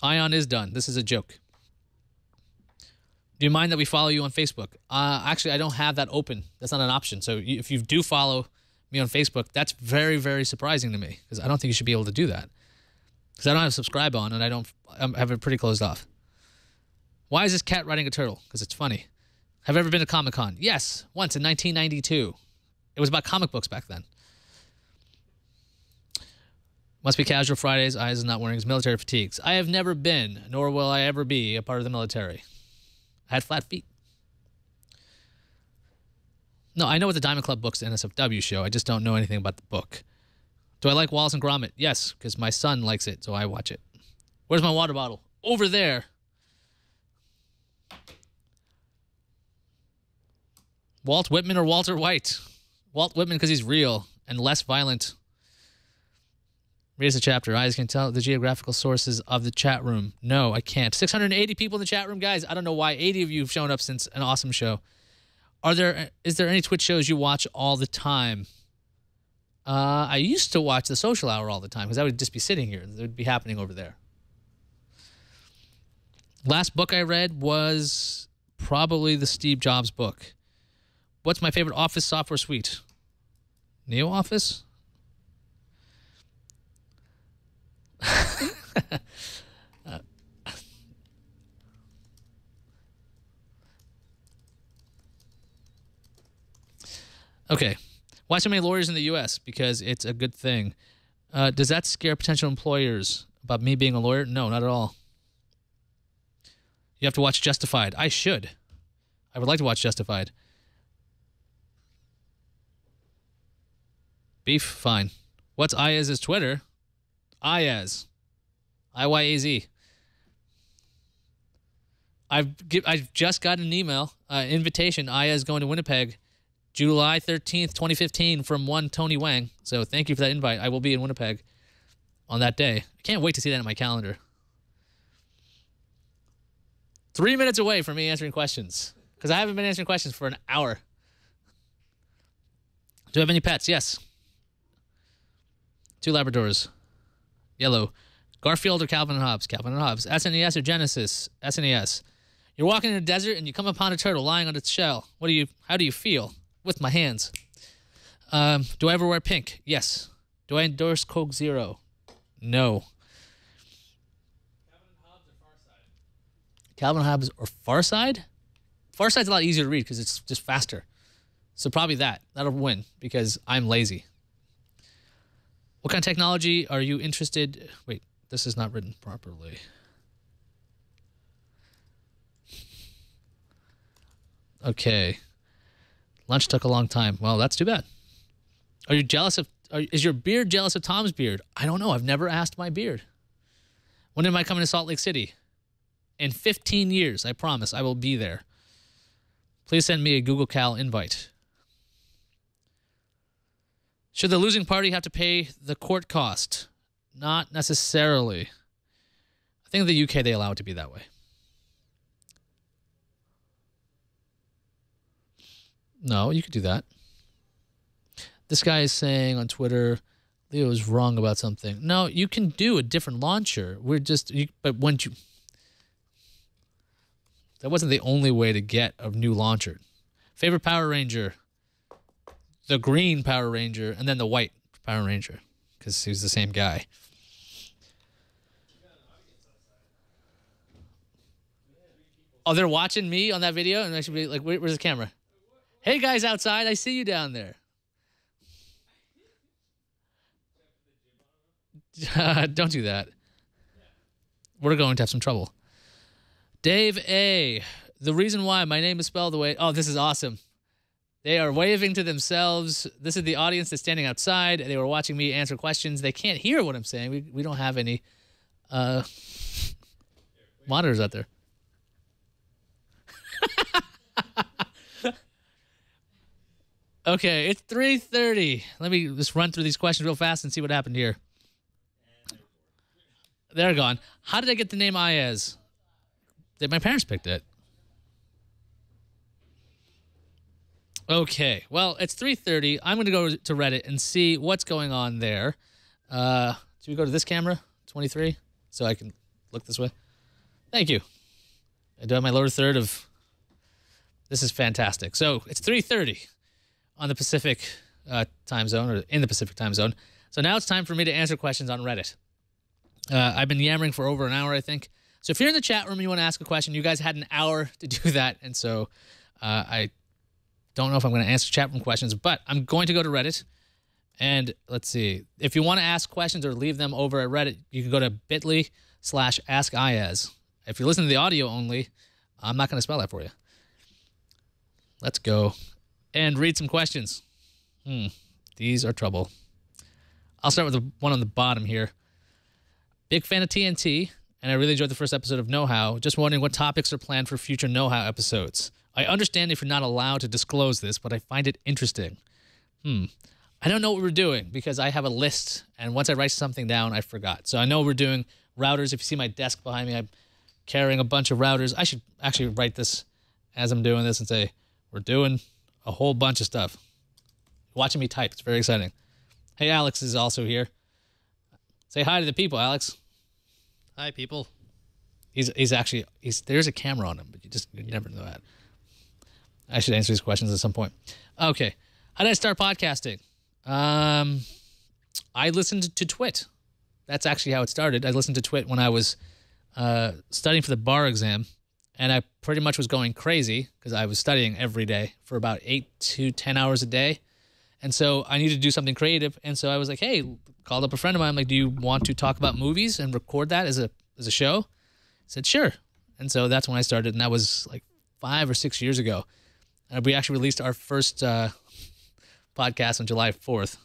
Ion is done. This is a joke. Do you mind that we follow you on Facebook? Actually, I don't have that open. That's not an option. So if you do follow me on Facebook, that's very, very surprising to me because I don't think you should be able to do that. Because I don't have subscribe on and I have it pretty closed off. Why is this cat riding a turtle? Because it's funny. Have you ever been to Comic-Con? Yes, once in 1992. It was about comic books back then. Must be casual Fridays. Iyaz is not wearing his military fatigues. I have never been, nor will I ever be, a part of the military. I had flat feet. No, I know what the Diamond Club book's the NSFW show. I just don't know anything about the book. Do I like Wallace and Gromit? Yes, because my son likes it, so I watch it. Where's my water bottle? Over there. Walt Whitman or Walter White? Walt Whitman because he's real and less violent. Read us a chapter. Iyaz can tell the geographical sources of the chat room. No, I can't. 680 people in the chat room. Guys, I don't know why 80 of you have shown up since an awesome show. Is there any Twitch shows you watch all the time? I used to watch the Social Hour all the time because I would just be sitting here. It would be happening over there. Last book I read was probably the Steve Jobs book. What's my favorite Office software suite? Neo Office? Okay. Why so many lawyers in the U.S.? Because it's a good thing. Does that scare potential employers about me being a lawyer? No, not at all. You have to watch Justified. I should. I would like to watch Justified. Beef? Fine. What's Iyaz's Twitter? Iyaz. IYAZ. I've just got an email, invitation. Iyaz going to Winnipeg, July 13th, 2015 from one Tony Wang. So thank you for that invite. I will be in Winnipeg on that day. I can't wait to see that in my calendar. 3 minutes away from me answering questions because I haven't been answering questions for an hour. Do I have any pets? Yes. 2 Labradors. Yellow. Garfield or Calvin and Hobbes? Calvin and Hobbes. SNES or Genesis? SNES. You're walking in a desert and you come upon a turtle lying on its shell. How do you feel? With my hands. Do I ever wear pink? Yes. Do I endorse Coke Zero? No. Calvin and Hobbes or Farside? Farside's a lot easier to read because it's just faster. So probably that. That'll win because I'm lazy. What kind of technology are you interested? Wait, this is not written properly. Okay. Lunch took a long time. Well, that's too bad. Are you jealous of... is your beard jealous of Tom's beard? I don't know. I've never asked my beard. When am I coming to Salt Lake City? In 15 years, I promise. I will be there. Please send me a Google Cal invite. Should the losing party have to pay the court cost? Not necessarily. I think in the UK they allow it to be that way. No, you could do that. This guy is saying on Twitter, Leo is wrong about something. No, you can do a different launcher. But once you... That wasn't the only way to get a new launcher. Favorite Power Ranger? The green Power Ranger, and then the white Power Ranger, because he's the same guy. Oh, they're watching me on that video, and I should be like, where's the camera? Hey, guys outside, I see you down there. Don't do that. We're going to have some trouble. Dave A. The reason why my name is spelled the way... Oh, this is awesome. They are waving to themselves. This is the audience that's standing outside. They were watching me answer questions. They can't hear what I'm saying. We don't have any monitors out there. Okay, it's 3:30. Let me just run through these questions real fast and see what happened here. They're gone. How did I get the name Iyaz? My parents picked it. Okay, well, it's 3:30. I'm going to go to Reddit and see what's going on there. Should we go to this camera? 23, so I can look this way. Thank you. I do have my lower third of. This is fantastic. So it's 3:30 on the Pacific time zone, or in the Pacific time zone. So now it's time for me to answer questions on Reddit. I've been yammering for over an hour, I think. So if you're in the chat room and you want to ask a question, you guys had an hour to do that, and so I don't know if I'm going to answer chat room questions, but I'm going to go to Reddit. And let's see. If you want to ask questions or leave them over at Reddit, you can go to bit.ly/askiyaz. If you're listening to the audio only, I'm not going to spell that for you. Let's go and read some questions. These are trouble. I'll start with the one on the bottom here. Big fan of TNT, and I really enjoyed the first episode of Know How. Just wondering what topics are planned for future Know How episodes. I understand if you're not allowed to disclose this, but I find it interesting. I don't know what we're doing because I have a list, and once I write something down, I forgot. So I know we're doing routers. If you see my desk behind me, I'm carrying a bunch of routers. I should actually write this as I'm doing this and say, we're doing a whole bunch of stuff. Watching me type. It's very exciting. Hey, Alex is also here. Say hi to the people, Alex. Hi, people. He's there's a camera on him, but you never know that. I should answer these questions at some point. Okay. How did I start podcasting? I listened to Twit. That's actually how it started. I listened to Twit when I was studying for the bar exam, and I pretty much was going crazy because I was studying every day for about 8 to 10 hours a day. And so I needed to do something creative. And so I was like, hey, called up a friend of mine. I'm like, do you want to talk about movies and record that as a show? He said, sure. And so that's when I started. And that was like 5 or 6 years ago. And we actually released our first podcast on July 4th.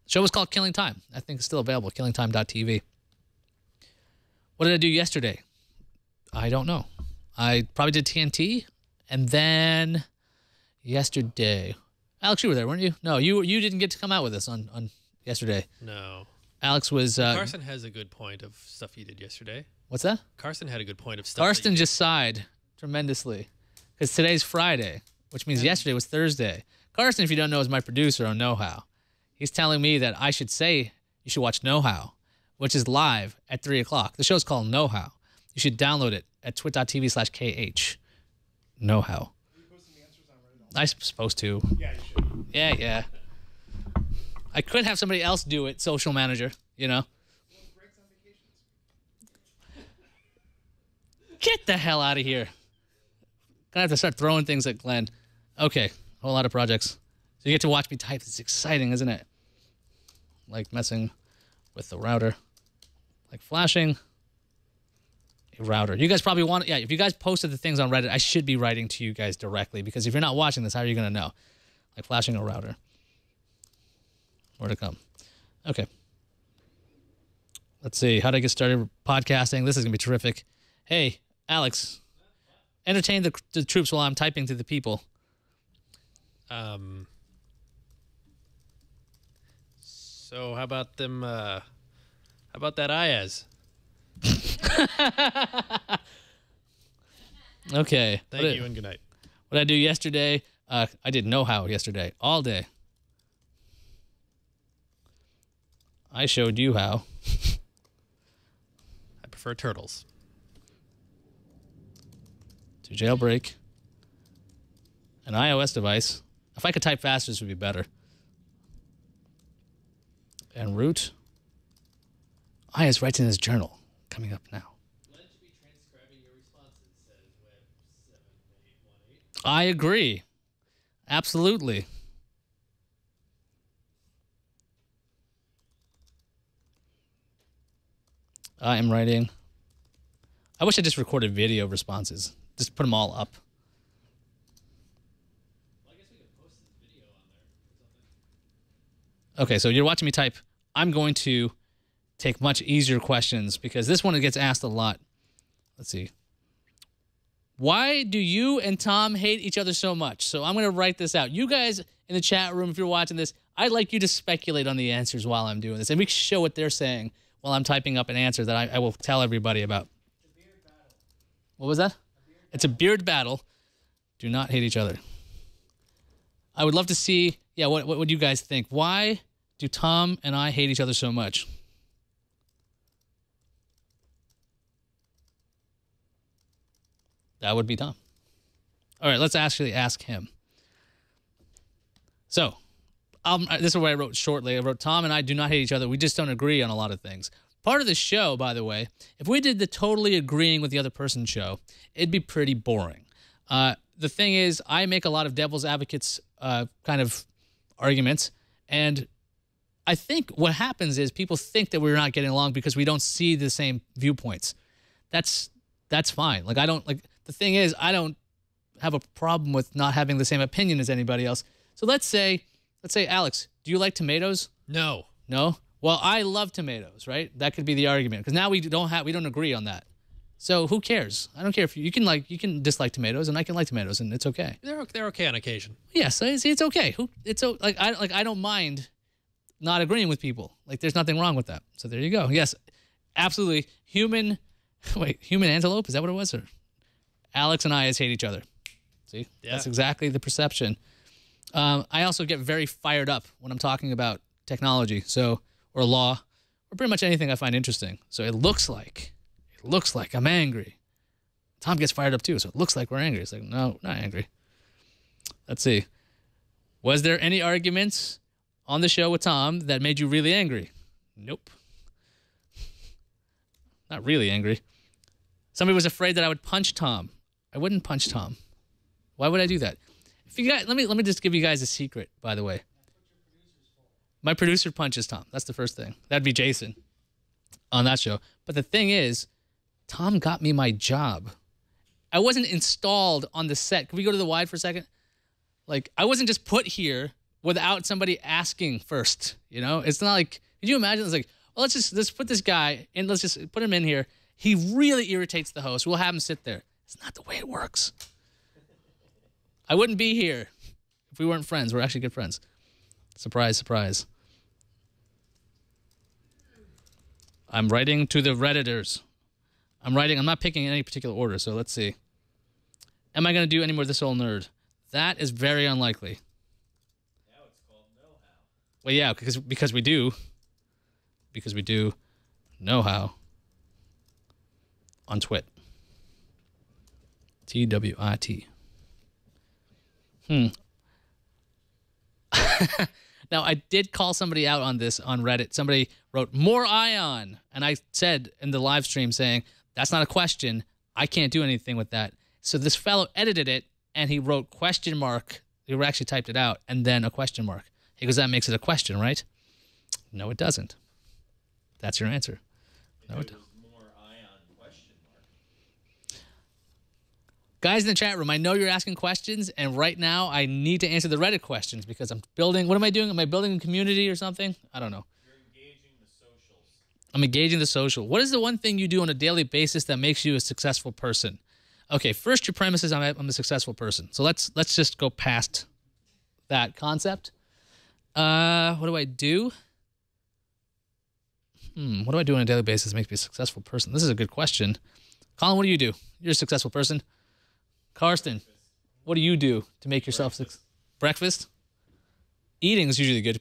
The show was called Killing Time. I think it's still available, killingtime.tv. What did I do yesterday? I don't know. I probably did TNT. And then yesterday, Alex, you were there, weren't you? No, you didn't get to come out with us on yesterday. No. Alex was... Carson has a good point of stuff he did yesterday. What's that? Carson had a good point of stuff. Karsten just sighed tremendously because today's Friday, which means yesterday was Thursday. Karsten, if you don't know, is my producer on Know How. He's telling me that I should say you should watch Know How, which is live at 3 o'clock. The show's called Know How. You should download it at twit.tv/KH. Know How. I'm supposed to. Yeah, you should. Yeah. I could have somebody else do it, social manager, you know? Greg's on vacation this week. Get the hell out of here. Gonna have to start throwing things at Glenn. Okay, whole lot of projects. So you get to watch me type. It's exciting, isn't it? Like messing with the router. Like flashing a router. You guys probably want... Yeah, if you guys posted the things on Reddit, I should be writing to you guys directly because if you're not watching this, how are you going to know? Like flashing a router. More to come. Okay. Let's see. How to get started podcasting. This is going to be terrific. Hey, Alex. Entertain the troops while I'm typing to the people. So how about them? How about that Iyaz? Okay. Thank you and good night. What did I do yesterday? I did Know How yesterday. All day. I showed you how. I prefer turtles. To jailbreak an iOS device. If I could type faster, this would be better. And root. Iyaz writes in his journal. Coming up now. I agree. Absolutely. I am writing. I wish I just recorded video responses. Just put them all up. Okay, so you're watching me type. I'm going to take much easier questions because this one gets asked a lot. Let's see. Why do you and Tom hate each other so much? So I'm going to write this out. You guys in the chat room, if you're watching this, I'd like you to speculate on the answers while I'm doing this. And we can show what they're saying while I'm typing up an answer that I will tell everybody about. What was that? It's a beard battle. Do not hate each other. I would love to see, what would you guys think? Why do Tom and I hate each other so much? That would be Tom. All right, let's actually ask him. So, this is what I wrote shortly. I wrote, Tom and I do not hate each other. We just don't agree on a lot of things. Part of the show, by the way, if we did the totally agreeing with the other person show, it'd be pretty boring. The thing is, I make a lot of devil's advocates kind of arguments, and I think what happens is people think that we're not getting along because we don't see the same viewpoints. That's fine. Like, I don't, like, the thing is, I don't have a problem with not having the same opinion as anybody else. So let's say, Alex, do you like tomatoes? No. No? Well, I love tomatoes, right? That could be the argument, because now we don't agree on that. So who cares? I don't care if you can dislike tomatoes, and I can like tomatoes, and it's okay. They're okay on occasion. Yes, it's okay. I don't mind not agreeing with people. Like, there's nothing wrong with that. So there you go. Yes, absolutely. Human antelope, is that what it was? Or Alex and Iyaz hate each other. See, That's exactly the perception. I also get very fired up when I'm talking about technology, or law, or pretty much anything I find interesting. So it looks like I'm angry. Tom gets fired up too, so it looks like we're angry. It's like, no, not angry. Let's see. Was there any arguments on the show with Tom that made you really angry? Nope. Not really angry. Somebody was afraid that I would punch Tom. I wouldn't punch Tom. Why would I do that? If you guys, let me just give you guys a secret, by the way. My producer punches Tom. That's the first thing. That'd be Jason on that show. But the thing is, Tom got me my job. I wasn't installed on the set. Can we go to the wide for a second? Like, I wasn't just put here without somebody asking first. You know, it's not like, could you imagine? It's like, well, let's put this guy in. Let's just put him in here. He really irritates the host. We'll have him sit there. It's not the way it works. I wouldn't be here if we weren't friends. We're actually good friends. Surprise, surprise. I'm writing to the Redditors. I'm not picking in any particular order, so let's see. Am I going to do any more This Old Nerd? That is very unlikely. Now it's called know-how. Well, yeah, because we do. Because we do know-how on Twit. TWIT. Now, I did call somebody out on this on Reddit. Somebody wrote, more ion. And I said in the live stream saying, that's not a question. I can't do anything with that. So this fellow edited it, and he wrote question mark. He actually typed it out, and then a question mark. He goes, that makes it a question, right? No, it doesn't. That's your answer. No, it doesn't. More ion question mark. Guys in the chat room, I know you're asking questions, and right now I need to answer the Reddit questions because I'm building. What am I doing? Am I building a community or something? I don't know. You're engaging the socials. I'm engaging the social. What is the one thing you do on a daily basis that makes you a successful person? Okay, first your premise is I'm a successful person. So let's just go past that concept. What do I do? What do I do on a daily basis that makes me a successful person? This is a good question. Colin, what do you do? You're a successful person. Karsten, what do you do to make yourself breakfast? Eating is usually good.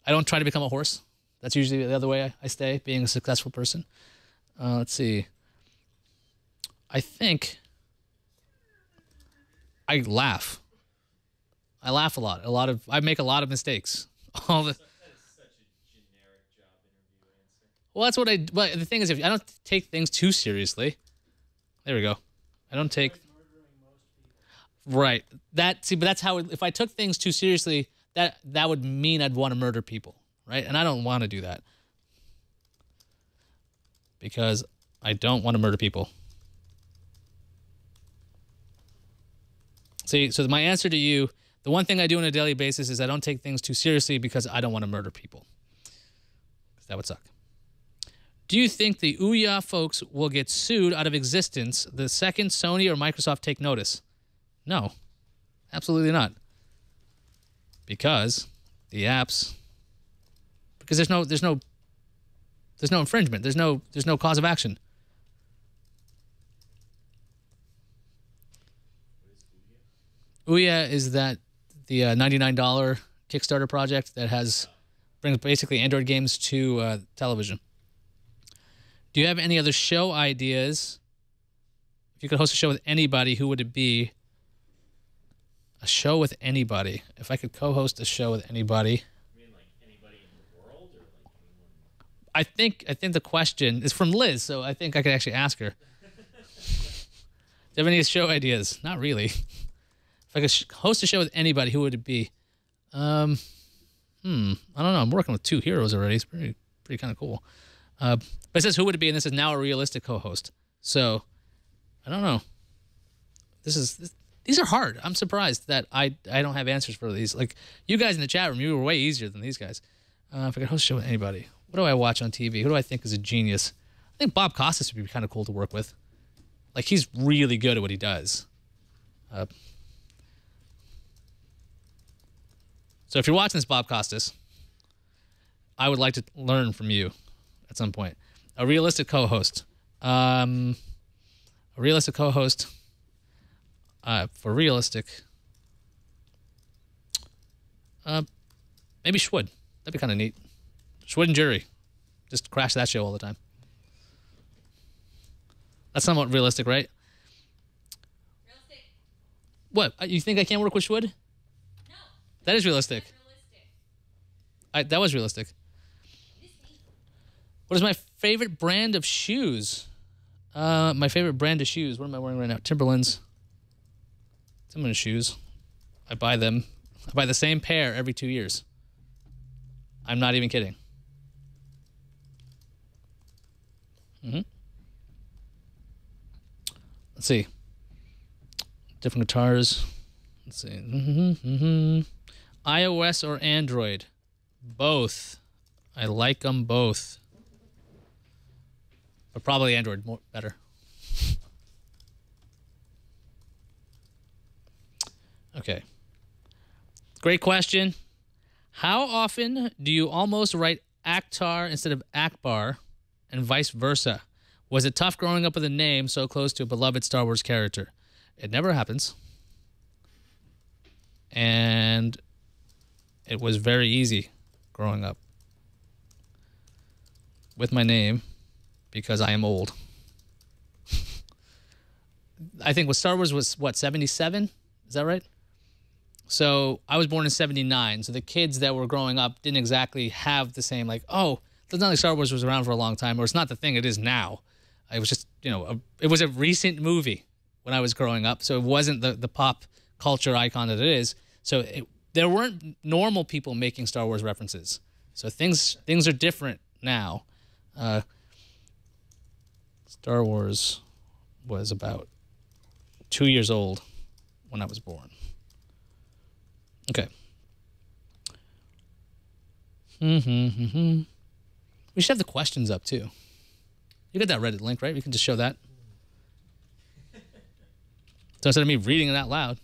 I don't try to become a horse. That's usually the other way I stay, being a successful person. Let's see. I think I laugh. I laugh a lot. I make a lot of mistakes. All the. That is such a generic job interview answer. Well, that's what I. But the thing is, if I don't take things too seriously, there we go. I don't take. Right. But that's how. If I took things too seriously, that would mean I'd want to murder people, right? And I don't want to do that because I don't want to murder people. See, so my answer to you, the one thing I do on a daily basis is I don't take things too seriously because I don't want to murder people. Because that would suck. Do you think the Ouya folks will get sued out of existence the second Sony or Microsoft take notice? No, absolutely not. Because the apps, because there's no infringement. There's no cause of action. Ouya is that the $99 Kickstarter project that brings basically Android games to television. Do you have any other show ideas If you could host a show with anybody, who would it be? A show with anybody. If I could co-host a show with anybody. I mean, like anybody in the world, or like anyone? I think the question is from Liz, so I think I could actually ask her. Do you have any show ideas? Not really. If I could host a show with anybody, who would it be? I don't know. I'm working with two heroes already. It's pretty kind of cool. But it says who would it be, and this is now a realistic co-host. So I don't know. These are hard. I'm surprised that I don't have answers for these. Like, you guys in the chat room, you were way easier than these guys. If I could host a show with anybody, what do I watch on TV? Who do I think is a genius? I think Bob Costas would be kind of cool to work with. Like, he's really good at what he does. So if you're watching this, Bob Costas, I would like to learn from you at some point. A realistic co-host. For realistic, maybe Schwood. That'd be kind of neat. Schwood and Jury. Just crash that show all the time. That's somewhat realistic, right? Realistic. What? You think I can't work with Schwood? No. That is realistic. That's realistic. That was realistic. It is me. What is my favorite brand of shoes? My favorite brand of shoes. What am I wearing right now? Timberlands. Timberland shoes. I buy them. I buy the same pair every 2 years. I'm not even kidding. Let's see. Different guitars. Let's see. iOS or Android? Both. I like them both. But probably Android more better. Okay. Great question. How often do you almost write Akhtar instead of Akbar and vice versa? Was it tough growing up with a name so close to a beloved Star Wars character? It never happens. And it was very easy growing up with my name because I am old. I think what Star Wars was, what, 77? Is that right? So I was born in 79. So the kids that were growing up didn't exactly have the same, like, oh, it's not like Star Wars was around for a long time, or it's not the thing it is now. It was just, it was a recent movie when I was growing up. So it wasn't the pop culture icon that it is. So there weren't normal people making Star Wars references. So things are different now. Star Wars was about 2 years old when I was born. Okay. We should have the questions up too. You got that Reddit link, right? We can just show that. So instead of me reading it out loud.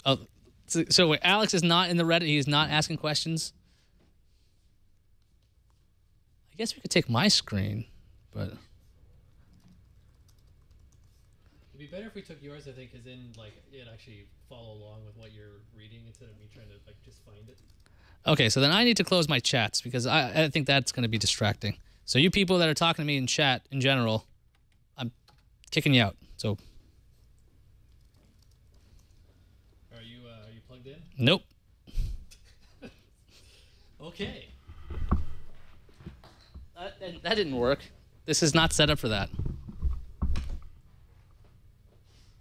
Oh, so wait, Alex is not in the Reddit. He is not asking questions. I guess we could take my screen, but It'd be better if we took yours, I think, because then like it'd actually follow along with what you're reading instead of me trying to like just find it. okay. So then I need to close my chats because I think that's going to be distracting. So you people that are talking to me in chat in general, I'm kicking you out. So Are you plugged in? nope. Okay. That didn't work. This is not set up for that.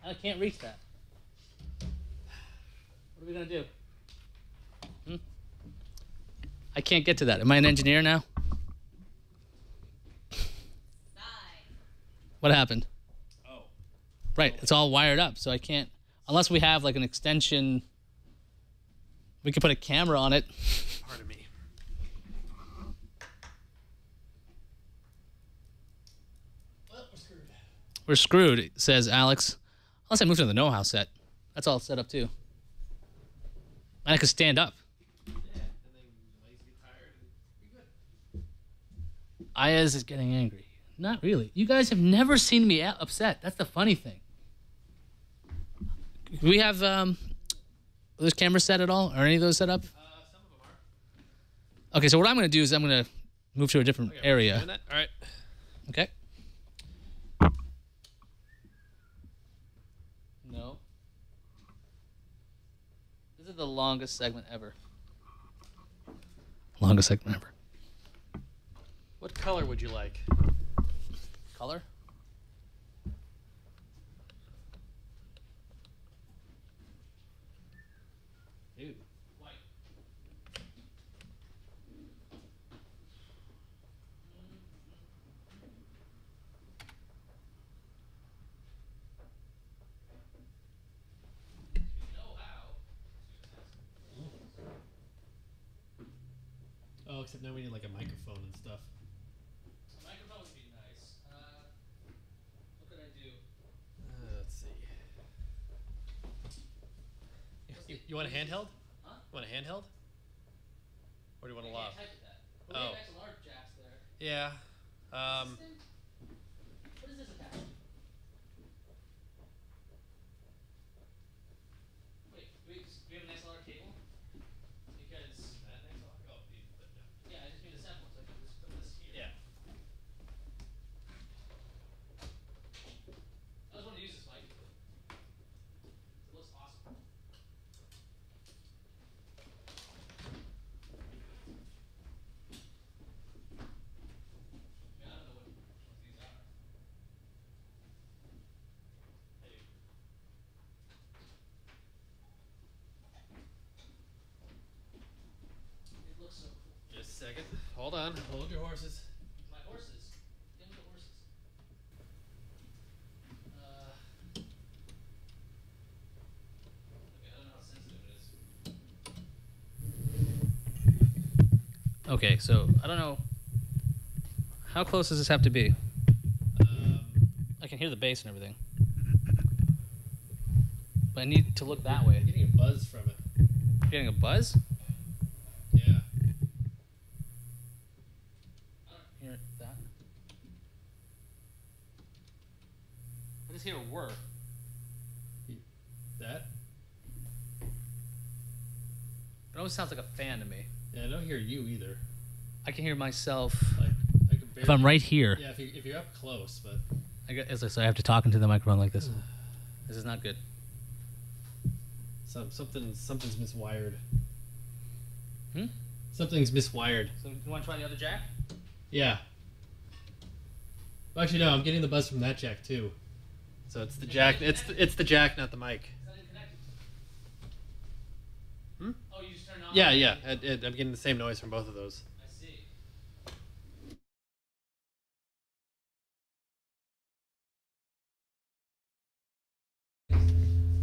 I can't reach that. What are we gonna do? I can't get to that. Am I an engineer now? What happened? Oh. Right, it's all wired up, so I can't, unless we have like an extension. We could put a camera on it. Pardon me. Well, we're screwed. We're screwed, says Alex. Unless I move to the know-how set. That's all set up too. And I could stand up. Yeah, and then legs get tired and be good. Iyaz is getting angry. Not really. You guys have never seen me upset. That's the funny thing. We have those cameras set at all? Are any of those set up? Some of them are. Okay, so what I'm going to do is I'm going to move to a different area. Doing that? All right. Okay. the longest segment ever. Longest segment ever. What color would you like? Color? Dude. White. Oh, except now we need like a microphone and stuff. A microphone would be nice. What could I do? Let's see. You want a handheld? Huh? You want a handheld? Or do you want a lav? Type of that. Oh. We have XLR jacks there. Yeah. What is this attached? Wait, do we have an XLR cable? Because yeah, I just need a separate one, so I can just put this here. Yeah. I just want to use this mic. It looks awesome. I don't know what these are. It looks so cool. Just a second. Hold on. Hold your horses. My horses. Give me the horses. Okay, I don't know how sensitive it is. Okay, so I don't know. How close does this have to be? I can hear the bass and everything. But I need to look that way. I'm getting a buzz from it. You're getting a buzz? Yeah. I don't hear that. I just hear a whir. That? It almost sounds like a fan to me. Yeah, I don't hear you either. I can hear myself Like I can barely. if I'm right here. Yeah, if you're up close, but. As I say, I have to talk into the microphone like this. This is not good. Something's miswired. Hmm? Something's miswired. So you want to try the other jack? Yeah. Well, actually, no. I'm getting the buzz from that jack too. So it's the jack. It's the jack, not the mic. Is that connected? Hmm? Oh, you just turned it on? Yeah. I'm getting the same noise from both of those. I see.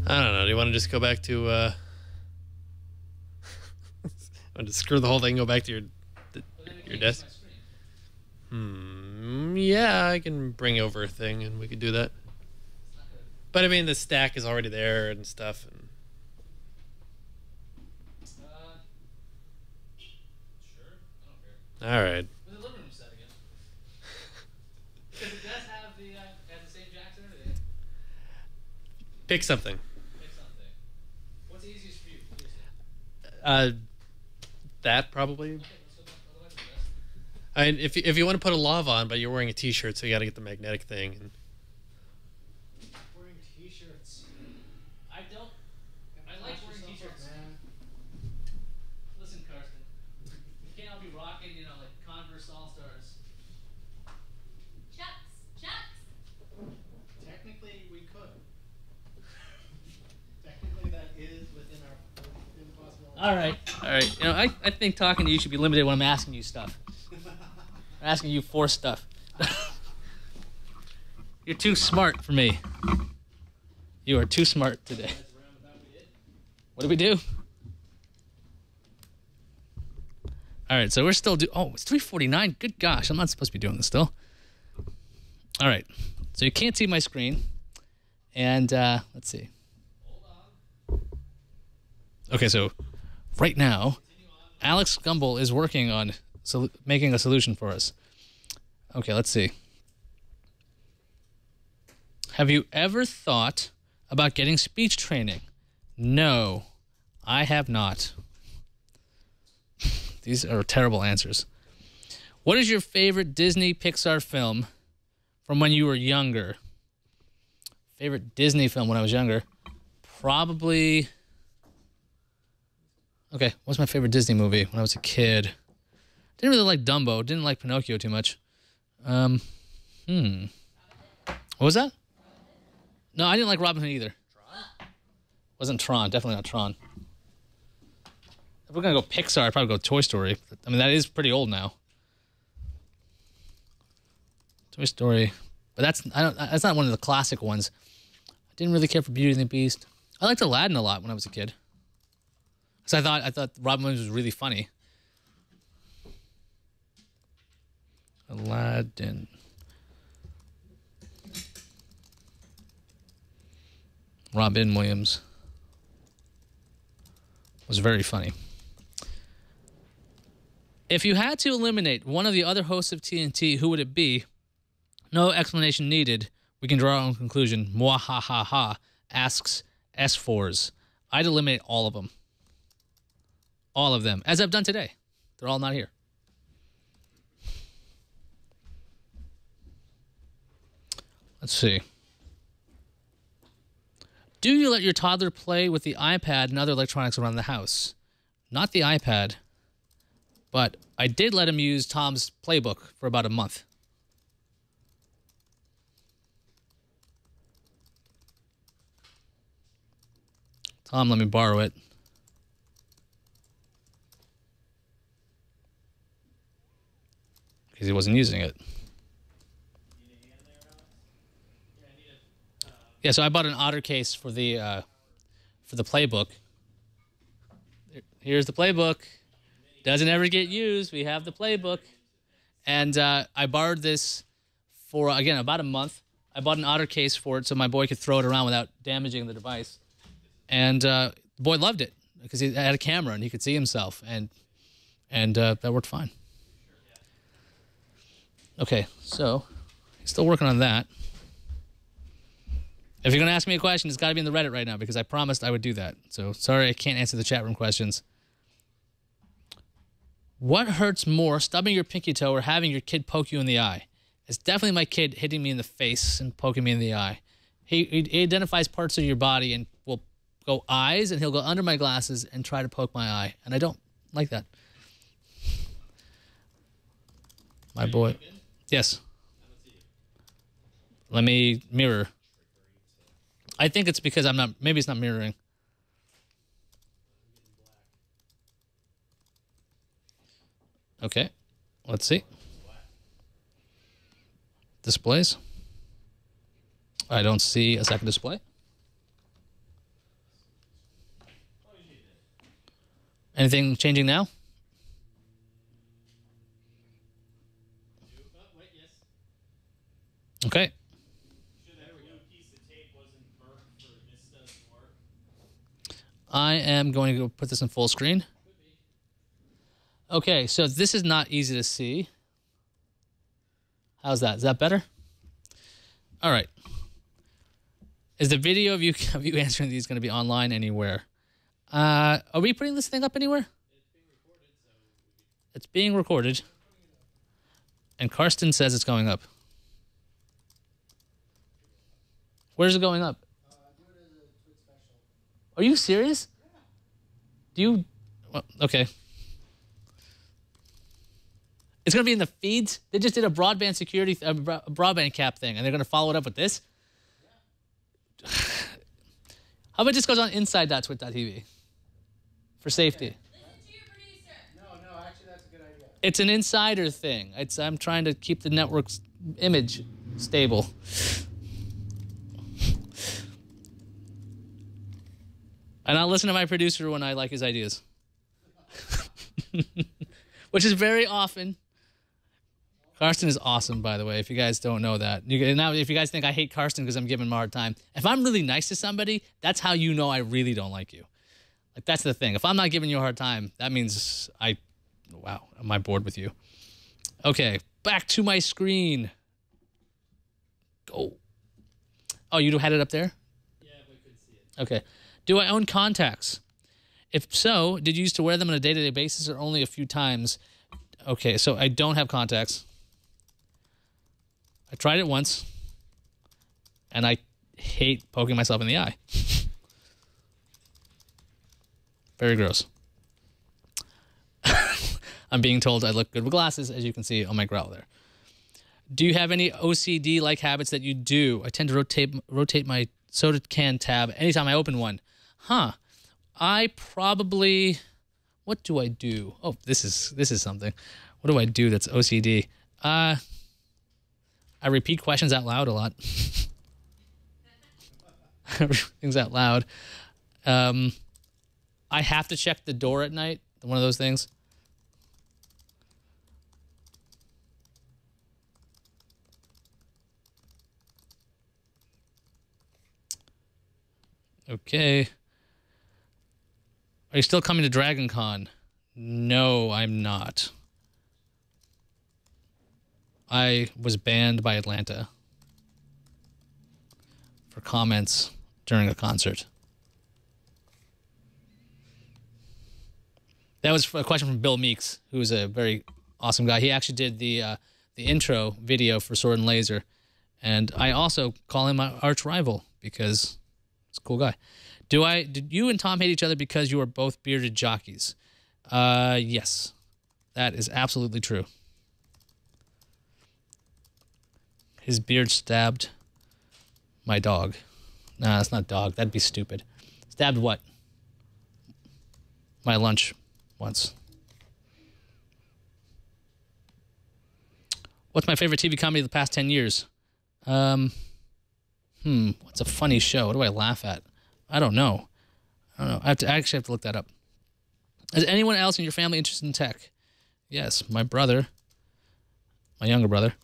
I don't know. Do you want to just go back to? Want to screw the whole thing? And go back to your desk. Yeah, I can bring over a thing, and we could do that. But I mean, the stack is already there and stuff. And Sure. I don't care. all right. Where's the living room set again? Because it does have the same jacks and everything. Pick something. Pick something. What's easiest for you? That probably. Okay, let's go back to the desk. If you want to put a lav on, but you're wearing a t-shirt, so you got to get the magnetic thing. And Wearing t-shirts. I like wearing t-shirts. Man. Listen, Karsten. We can't all be rocking, like Converse All-Stars. Chucks. Technically, we could. Technically, that is within our possibility. All right. I think talking to you should be limited when I'm asking you stuff. I'm asking you for stuff. You're too smart for me. You are too smart today. What did we do? All right, so we're still oh, it's 3:49. Good gosh, I'm not supposed to be doing this still. All right, so you can't see my screen, and let's see. Okay, so right now, Alex Gumbel is working on making a solution for us. Okay, let's see. Have you ever thought about getting speech training? No, I have not. These are terrible answers. What is your favorite Disney Pixar film from when you were younger? Favorite Disney film when I was younger? Probably... Okay, what's my favorite Disney movie when I was a kid? Didn't really like Dumbo. Didn't like Pinocchio too much. What was that? No, I didn't like Robin Hood either. Wasn't Tron. Definitely not Tron. If we're gonna go Pixar, I'd probably go Toy Story. I mean, that is pretty old now. Toy Story, but that's not one of the classic ones. I didn't really care for Beauty and the Beast. I liked Aladdin a lot when I was a kid, because I thought Robin Williams was really funny. Aladdin. Robin Williams was very funny. If you had to eliminate one of the other hosts of TNT, who would it be? No explanation needed. We can draw our own conclusion. Mwahaha asks S4s. I'd eliminate all of them. All of them, as I've done today. They're all not here. Let's see. Do you let your toddler play with the iPad and other electronics around the house? Not the iPad, but I did let him use Tom's playbook for about a month. Tom let me borrow it. Because he wasn't using it. Yeah, so I bought an Otter case for the playbook. Here's the playbook. Doesn't ever get used. We have the playbook. And I borrowed this for, again, about a month. I bought an Otter case for it so my boy could throw it around without damaging the device. And the boy loved it because he had a camera and he could see himself. And that worked fine. Okay, so he's still working on that. If you're going to ask me a question, it's got to be in the Reddit right now because I promised I would do that. So sorry I can't answer the chat room questions. What hurts more, stubbing your pinky toe or having your kid poke you in the eye? It's definitely my kid hitting me in the face and poking me in the eye. He identifies parts of your body and will go eyes, and he'll go under my glasses and try to poke my eye. And I don't like that. My boy. Yes. Let me mirror. I think it's because I'm not, maybe it's not mirroring. Okay, let's see. Displays. I don't see a second display. Anything changing now? Okay. I am going to go put this in full screen. Okay, so this is not easy to see. How's that? Is that better? All right. Is the video of you answering these going to be online anywhere? Are we putting this thing up anywhere? It's being recorded. And Karsten says it's going up. Where's it going up? Are you serious? Do you? Well, okay. It's going to be in the feeds? They just did a broadband security, broadband cap thing, and they're going to follow it up with this? How about it just goes on inside.twit.tv for safety? Listen to your producer. No, actually, that's a good idea. It's an insider thing. I'm trying to keep the network's image stable. And I'll listen to my producer when I like his ideas. Which is very often. Karsten is awesome, by the way, if you guys don't know that. Now, if you guys think I hate Karsten because I'm giving him a hard time, if I'm really nice to somebody, that's how you know I really don't like you. Like, that's the thing. If I'm not giving you a hard time, that means wow, am I bored with you? Okay, back to my screen. Go. Oh, you had it up there? Yeah, but I couldn't see it. Okay. Do I own contacts? If so, did you used to wear them on a day-to-day basis or only a few times? Okay, so I don't have contacts. I tried it once, and I hate poking myself in the eye. Very gross. I'm being told I look good with glasses, as you can see on my growl there. Do you have any OCD-like habits that you do? I tend to rotate my soda can tab anytime I open one. I probably... What do I do? Oh, this is something. What do I do that's OCD? I repeat questions out loud a lot. Things out loud. I have to check the door at night. One of those things. Okay. Are you still coming to Dragon Con? No, I'm not. I was banned by Atlanta for comments during a concert. That was a question from Bill Meeks, who is a very awesome guy. He actually did the intro video for Sword and Laser, and I also call him my arch rival because he's a cool guy. Did you and Tom hate each other because you are both bearded jockeys? Yes, that is absolutely true. His beard stabbed my dog. Nah, that's not dog. That'd be stupid. Stabbed what? My lunch once. What's my favorite TV comedy of the past 10 years? What's a funny show? What do I laugh at? I don't know. I actually have to look that up. Is anyone else in your family interested in tech? Yes, my brother. My younger brother.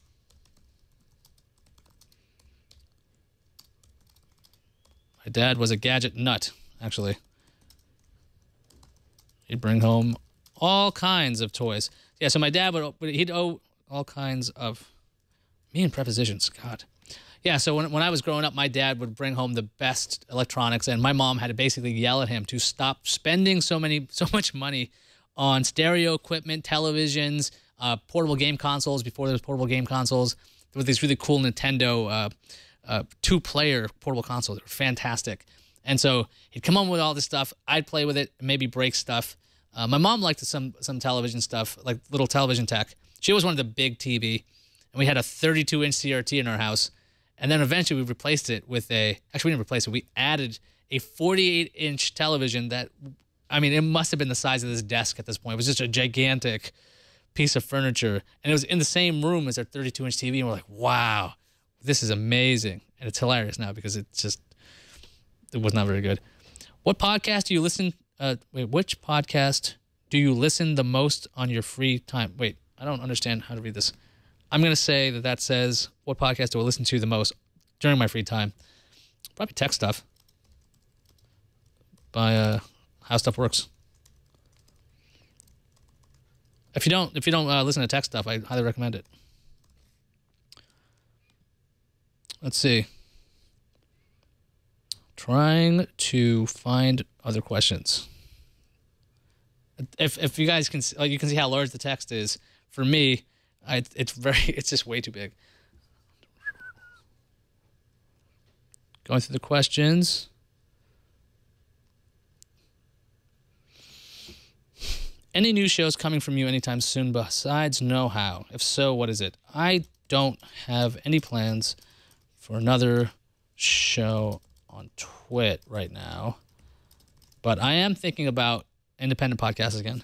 My dad was a gadget nut, actually. He'd bring home all kinds of toys. Yeah, so my dad he'd owe all kinds of... Me and prepositions, God. Yeah, so when I was growing up, my dad would bring home the best electronics, and my mom had to basically yell at him to stop spending so much money on stereo equipment, televisions, portable game consoles before there was portable game consoles. There were these really cool Nintendo two-player portable consoles. They were fantastic. And so he'd come home with all this stuff. I'd play with it, maybe break stuff. My mom liked some television stuff, like little television tech. She always wanted the big TV, and we had a 32-inch CRT in our house. And then eventually we replaced it with actually we didn't replace it, we added a 48-inch television that, I mean, it must have been the size of this desk at this point. It was just a gigantic piece of furniture. And it was in the same room as our 32-inch TV, and we're like, wow, this is amazing. And it's hilarious now because it was not very good. What podcast do you listen, which podcast do you listen the most on your free time? Wait, I don't understand how to read this. I'm going to say that says, what podcast do I listen to the most during my free time? Probably Tech Stuff by How Stuff Works. If you don't listen to Tech Stuff, I highly recommend it. Let's see. Trying to find other questions. If you guys can, you can see how large the text is. For me, it's just way too big. Going through the questions. Any new shows coming from you anytime soon besides Know How? If so, what is it? I don't have any plans for another show on Twit right now, but I am thinking about independent podcasts again.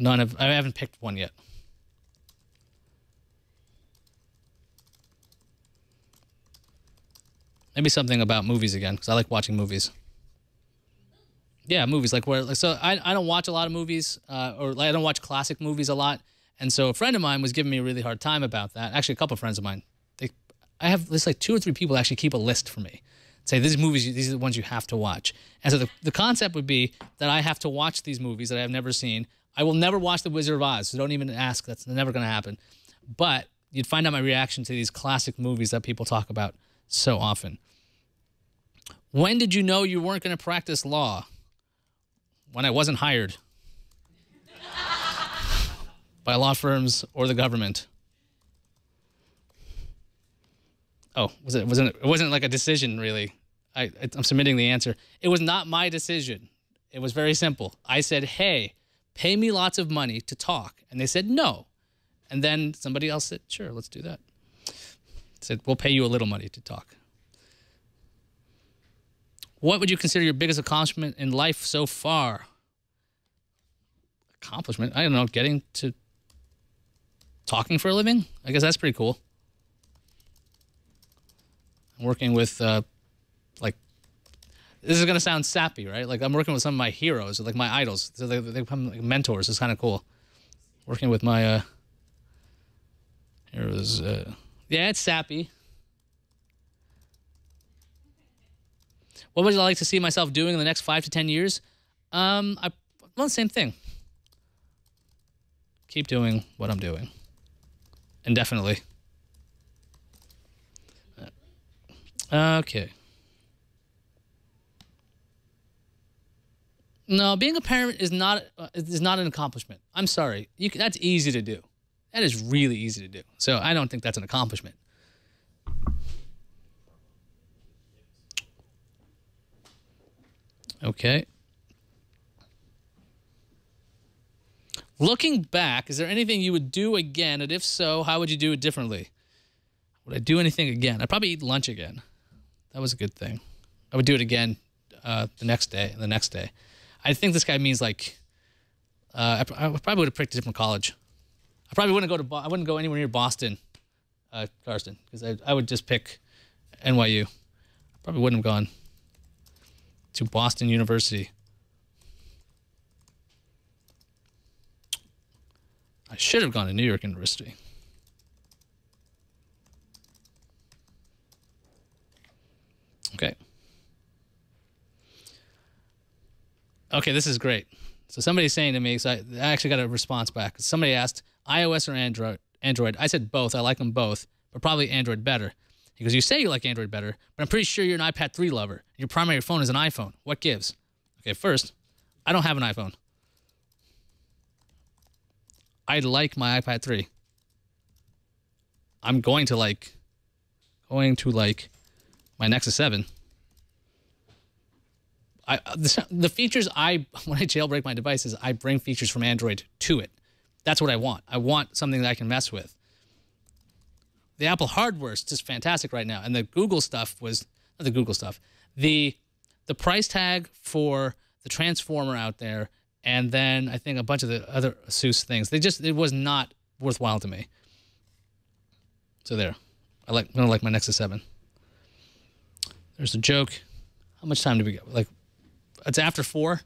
I haven't picked one yet. Maybe something about movies again, because I like watching movies. Yeah, movies. So I don't watch a lot of movies, or I don't watch classic movies a lot. And so a friend of mine was giving me a really hard time about that. Actually, a couple of friends of mine. I have like 2 or 3 people actually keep a list for me. Say, these are the ones you have to watch. And so the concept would be that I have to watch these movies that I have never seen. I will never watch The Wizard of Oz, so don't even ask. That's never going to happen. But you'd find out my reaction to these classic movies that people talk about so often. When did you know you weren't going to practice law? When I wasn't hired by law firms or the government. Oh, it wasn't like a decision, really. I'm submitting the answer. It was not my decision. It was very simple. I said, hey, pay me lots of money to talk. And they said, no. And then somebody else said, sure, let's do that. Said, we'll pay you a little money to talk. What would you consider your biggest accomplishment in life so far? Accomplishment? I don't know, getting to talking for a living? I guess that's pretty cool. I'm working with, like, this is going to sound sappy, right? Like, I'm working with some of my heroes, like my idols. So they become like mentors. It's kind of cool. Working with my, heroes. Yeah, it's sappy. What would I like to see myself doing in the next 5 to 10 years? Well, the same thing. Keep doing what I'm doing. Indefinitely. Okay. No, being a parent is not an accomplishment. I'm sorry. That's easy to do. That is really easy to do. So I don't think that's an accomplishment. Okay. Looking back, is there anything you would do again? And if so, how would you do it differently? Would I do anything again? I'd probably eat lunch again. That was a good thing. I would do it again the next day and the next day. I think this guy means like I probably would have picked a different college. I probably wouldn't go I wouldn't go anywhere near Boston, Karsten, because I would just pick NYU. I probably wouldn't have gone to Boston University. I should have gone to New York University. Okay. Okay, this is great. So somebody's saying to me, so I actually got a response back. Somebody asked, iOS or Android? I said both. I like them both, but probably Android better. He goes, you say you like Android better, but I'm pretty sure you're an iPad 3 lover. Your primary phone is an iPhone. What gives? Okay, first, I don't have an iPhone. I like my iPad 3. I'm going to like my Nexus 7. The features when I jailbreak my devices, I bring features from Android to it. That's what I want. I want something that I can mess with. The Apple hardware is just fantastic right now, and the Google stuff was not the Google stuff. The price tag for the Transformer out there, and then I think a bunch of the other Asus things. It was not worthwhile to me. So there, I'm gonna like my Nexus 7. There's a joke. How much time do we got? Like, it's after 4.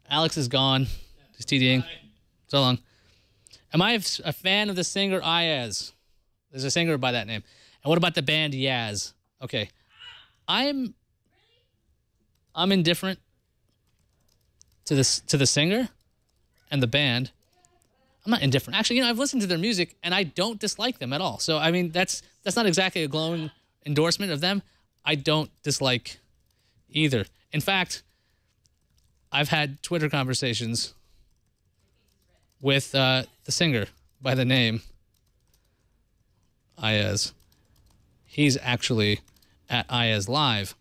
Alex is gone. He's TDing. So long. Am I a fan of the singer Iyaz? There's a singer by that name. And what about the band Iyaz? Okay. I'm indifferent to the singer and the band. I'm not indifferent. Actually, I've listened to their music and I don't dislike them at all. So I mean, that's not exactly a glowing endorsement of them. I don't dislike either. In fact, I've had Twitter conversations with the singer by the name Iyaz. He's actually at Iyaz Live.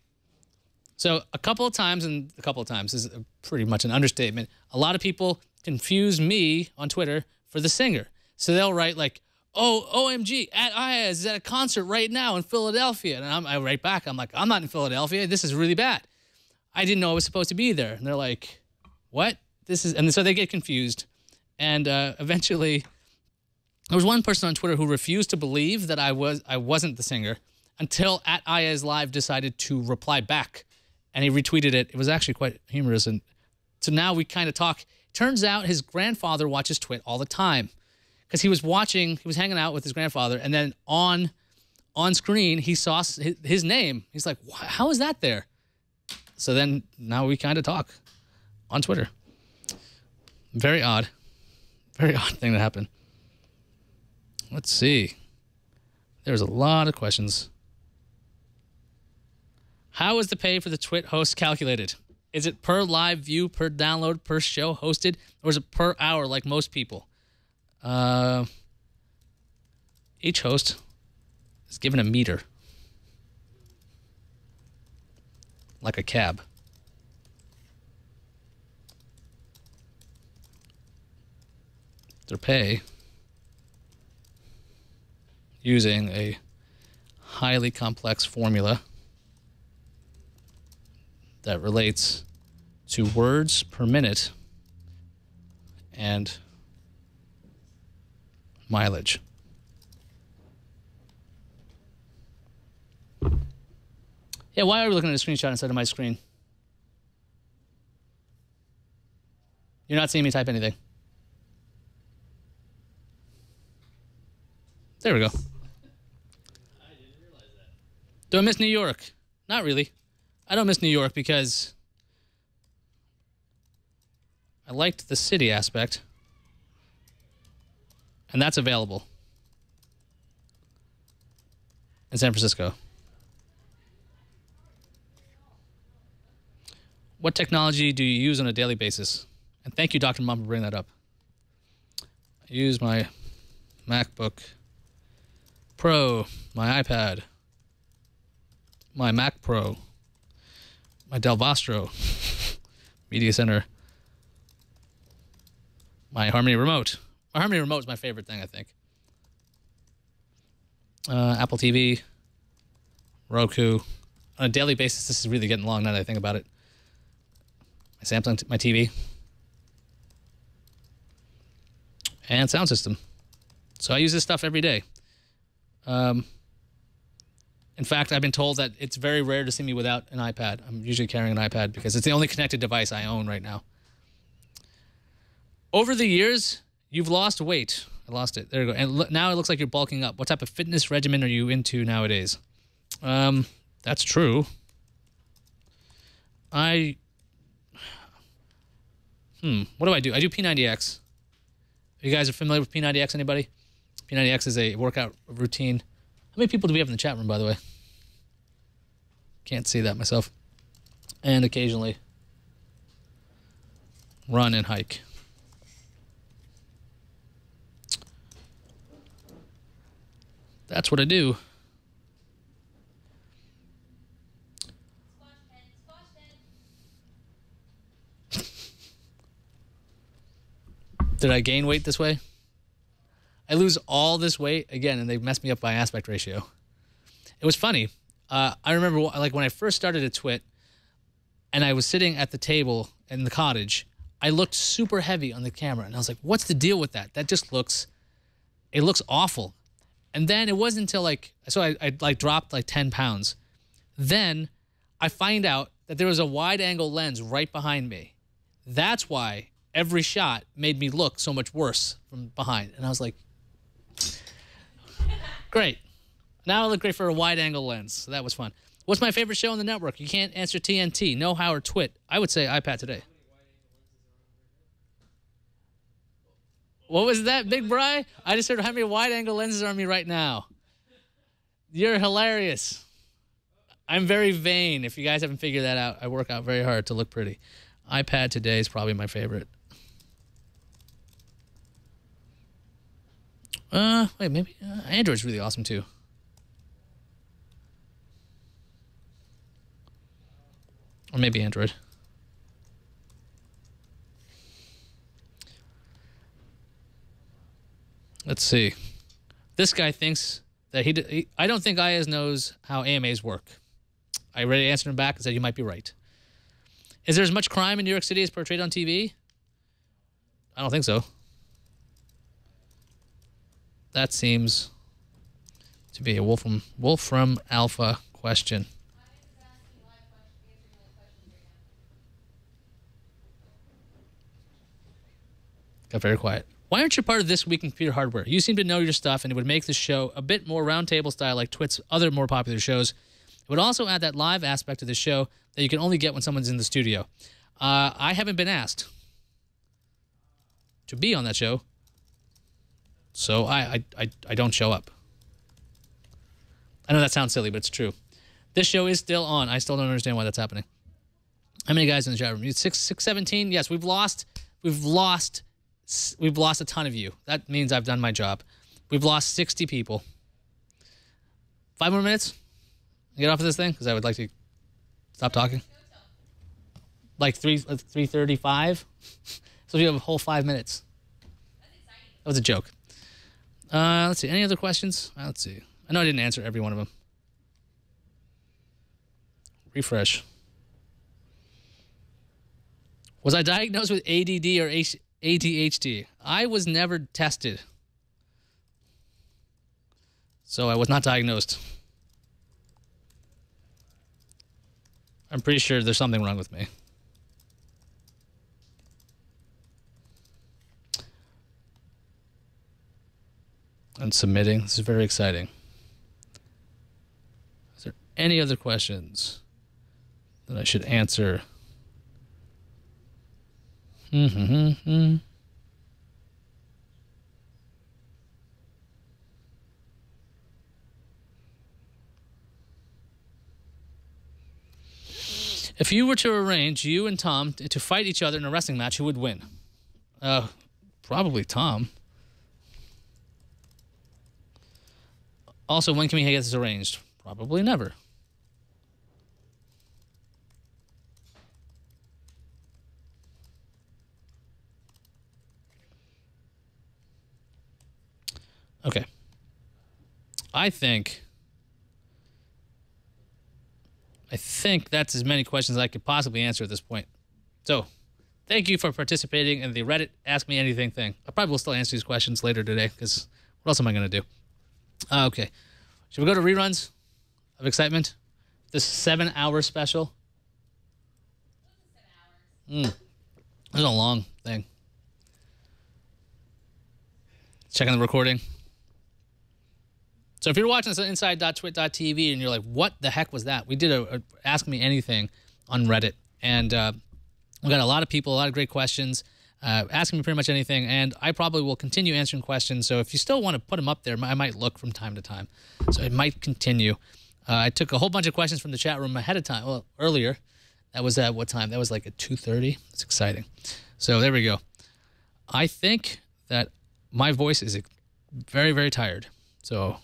So a couple of times is pretty much an understatement. A lot of people confuse me on Twitter for the singer. So they'll write like, oh, OMG, at Iyaz is at a concert right now in Philadelphia. And I write back, I'm like, I'm not in Philadelphia. This is really bad. I didn't know I was supposed to be there. And they're like, what? And so they get confused. And eventually, there was one person on Twitter who refused to believe that I wasn't the singer until at Iyaz Live decided to reply back. And he retweeted it. It was actually quite humorous. And so now we kind of talk. Turns out his grandfather watches Twit all the time. Because he was hanging out with his grandfather, and then on screen, he saw his name. He's like, how is that there? So then now we kind of talk on Twitter. Very odd. Very odd thing to happen. Let's see. There's a lot of questions. How is the pay for the Twit host calculated? Is it per live view, per download, per show hosted, or is it per hour like most people? Each host is given a meter. like a cab. Their pay using a highly complex formula that relates to words per minute and mileage. Yeah, why are we looking at a screenshot instead of my screen? You're not seeing me type anything. There we go. I didn't realize that. Do I miss New York? Not really. I don't miss New York because I liked the city aspect, and that's available in San Francisco. What technology do you use on a daily basis? And thank you, Dr. Mom, for bringing that up. I use my MacBook Pro, my iPad, my Mac Pro, my Dell Vostro Media Center, my Harmony Remote. My Harmony Remote is my favorite thing, I think. Apple TV, Roku. On a daily basis, this is really getting long now that I think about it. My Samsung, my TV, and sound system. So I use this stuff every day. In fact, I've been told that it's very rare to see me without an iPad. I'm usually carrying an iPad because it's the only connected device I own right now. Over the years, you've lost weight. I lost it. There you go. And now it looks like you're bulking up. What type of fitness regimen are you into nowadays? That's true. What do I do? I do P90X. You guys are familiar with P90X, anybody? P90X is a workout routine. How many people do we have in the chat room, by the way? Can't see that myself. And occasionally run and hike. That's what I do. Squash pen, squash pen. Did I gain weight this way? I lose all this weight again, and they messed me up by aspect ratio. It was funny. I remember like when I first started at Twit, and I was sitting at the table in the cottage. I looked super heavy on the camera, and I was like, "What's the deal with that? That just looks awful." And then it wasn't until I dropped like 10 pounds. Then I find out that there was a wide angle lens right behind me. That's why every shot made me look so much worse from behind. And I was like, great. Now I look great for a wide angle lens. So that was fun. What's my favorite show on the network? You can't answer TNT. No, how, or Twit. I would say iPad Today. What was that, Big Bri? I just heard how many wide angle lenses are on me right now. You're hilarious. I'm very vain. If you guys haven't figured that out, I work out very hard to look pretty. iPad Today is probably my favorite. Wait, maybe Android's really awesome too. Or maybe Android. Let's see. This guy thinks that I don't think Iyaz knows how AMAs work. I already answered him back and said you might be right. Is there as much crime in New York City as portrayed on TV? I don't think so. That seems to be a Wolfram Alpha question. Got very quiet. Why aren't you part of This Week in Computer Hardware? You seem to know your stuff, and it would make the show a bit more roundtable style like Twit's other more popular shows. It would also add that live aspect of the show that you can only get when someone's in the studio. I haven't been asked to be on that show, so I don't show up. I know that sounds silly, but it's true. This show is still on. I still don't understand why that's happening. How many guys in the chat room? 617? Yes, we've lost a ton of you. That means I've done my job. We've lost 60 people. 5 more minutes? Get off of this thing? Because I would like to stop talking. Like 3:35. So you have a whole 5 minutes. That's exciting. That was a joke. Let's see. Any other questions? Let's see. I know I didn't answer every one of them. Refresh. Was I diagnosed with ADD or ADHD? I was never tested. So I was not diagnosed. I'm pretty sure there's something wrong with me. And submitting. This is very exciting. Is there any other questions that I should answer? If you were to arrange you and Tom to fight each other in a wrestling match, who would win? Probably Tom. Also, when can we get this arranged? Probably never. Okay. I think that's as many questions as I could possibly answer at this point. So, thank you for participating in the Reddit Ask Me Anything thing. I probably will still answer these questions later today, because what else am I going to do? Okay. Should we go to reruns of excitement? This 7-hour special. This is a long thing. Checking the recording. So if you're watching this on inside.twit.tv and you're like, what the heck was that? We did a Ask Me Anything on Reddit. And we got a lot of people, a lot of great questions, asking me pretty much anything. And I probably will continue answering questions. So if you still want to put them up there, I might look from time to time. So it might continue. I took a whole bunch of questions from the chat room ahead of time. Well, earlier. That was at what time? That was like at 2:30. It's exciting. So there we go. I think that my voice is very, very tired. So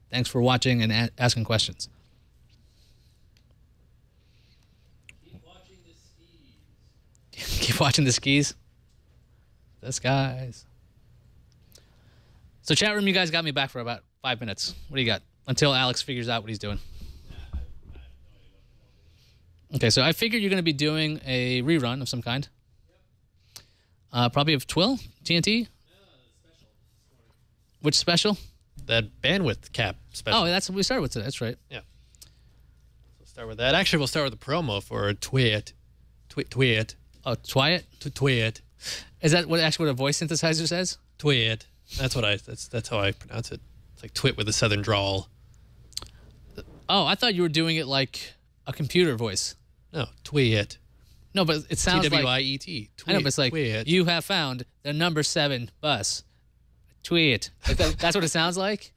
thanks for watching and asking questions. Keep watching the skis. Keep watching the skis. The skies. So chat room, you guys got me back for about 5 minutes. What do you got? Until Alex figures out what he's doing. Okay, so I figured you're going to be doing a rerun of some kind. Probably of Twill, TNT. Which special? That bandwidth cap special. Oh, that's what we started with today. That's right. Yeah. We'll start with that. Actually, we'll start with the promo for Twit. Oh, Twiet? Twit. Is that what a voice synthesizer says? Twit. That's how I pronounce it. It's like twit with a southern drawl. Oh, I thought you were doing it like a computer voice. No, Twit. No, but it sounds like... T-W-I-E-T. I know, but it's like, Twit. you have found the number 7 bus. Tweet. Like that's what it sounds like?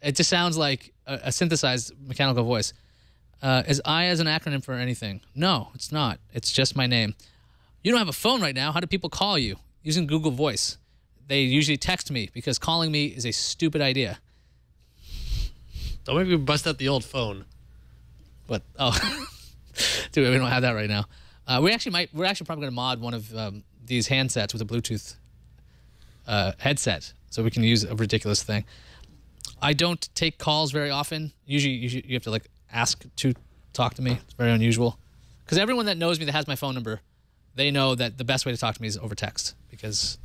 It just sounds like a synthesized mechanical voice. Is Iyaz an acronym for anything? No, it's not. It's just my name. You don't have a phone right now. How do people call you? Using Google Voice. They usually text me because calling me is a stupid idea. Don't make me bust out the old phone. What? Oh. Dude, we don't have that right now. We're actually probably going to mod one of these handsets with a Bluetooth headset so we can use a ridiculous thing. I don't take calls very often. Usually you have to like ask to talk to me. It's very unusual. Because everyone that knows me that has my phone number, they know that the best way to talk to me is over text because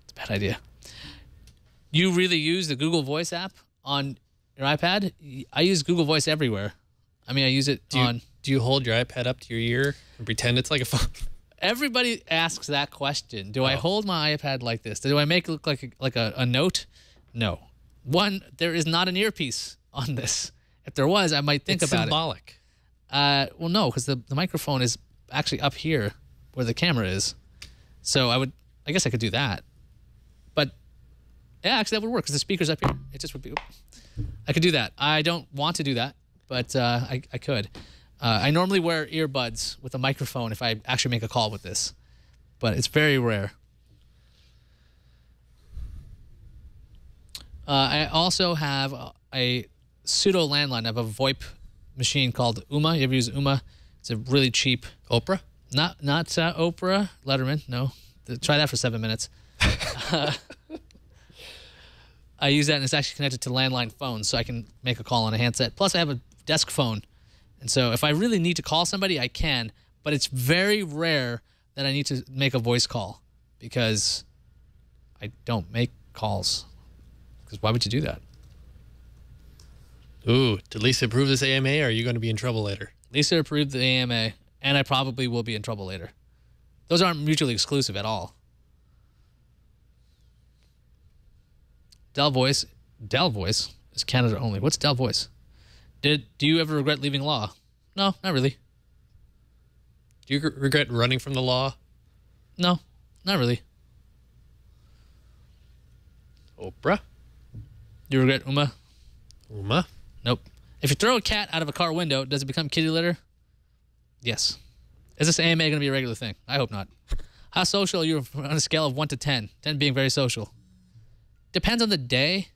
it's a bad idea. You really use the Google Voice app on your iPad? I use Google Voice everywhere. I mean, I use it on... Do you hold your iPad up to your ear and pretend it's like a phone? Everybody asks that question. Do I hold my iPad like this? Do I make it look like a note? No. One, there is not an earpiece on this. If there was, I might think about symbolic. it. Well, no, because the microphone is actually up here where the camera is. So I guess I could do that. But yeah, actually that would work because the speaker's up here. It just would be. I could do that. I don't want to do that, but I could. I normally wear earbuds with a microphone if I actually make a call with this, but it's very rare. I also have a pseudo landline. I have a VoIP machine called Uma. You ever use Uma? It's a really cheap Oprah? Not Oprah, Letterman. No, try that for 7 minutes. I use that, and it's actually connected to landline phones, so I can make a call on a handset. Plus, I have a desk phone, and so if I really need to call somebody, I can. But it's very rare that I need to make a voice call because I don't make calls. Because why would you do that? Ooh, did Lisa approve this AMA, or are you going to be in trouble later? Lisa approved the AMA, and I probably will be in trouble later. Those aren't mutually exclusive at all. Del Voice is Canada only. What's Del Voice? Do you ever regret leaving law? No, not really. Do you regret running from the law? No, not really. Oprah? Do you regret Uma? Uma? Nope. If you throw a cat out of a car window, does it become kitty litter? Yes. Is this AMA going to be a regular thing? I hope not. How social are you on a scale of 1 to 10? 10 being very social. Depends on the day.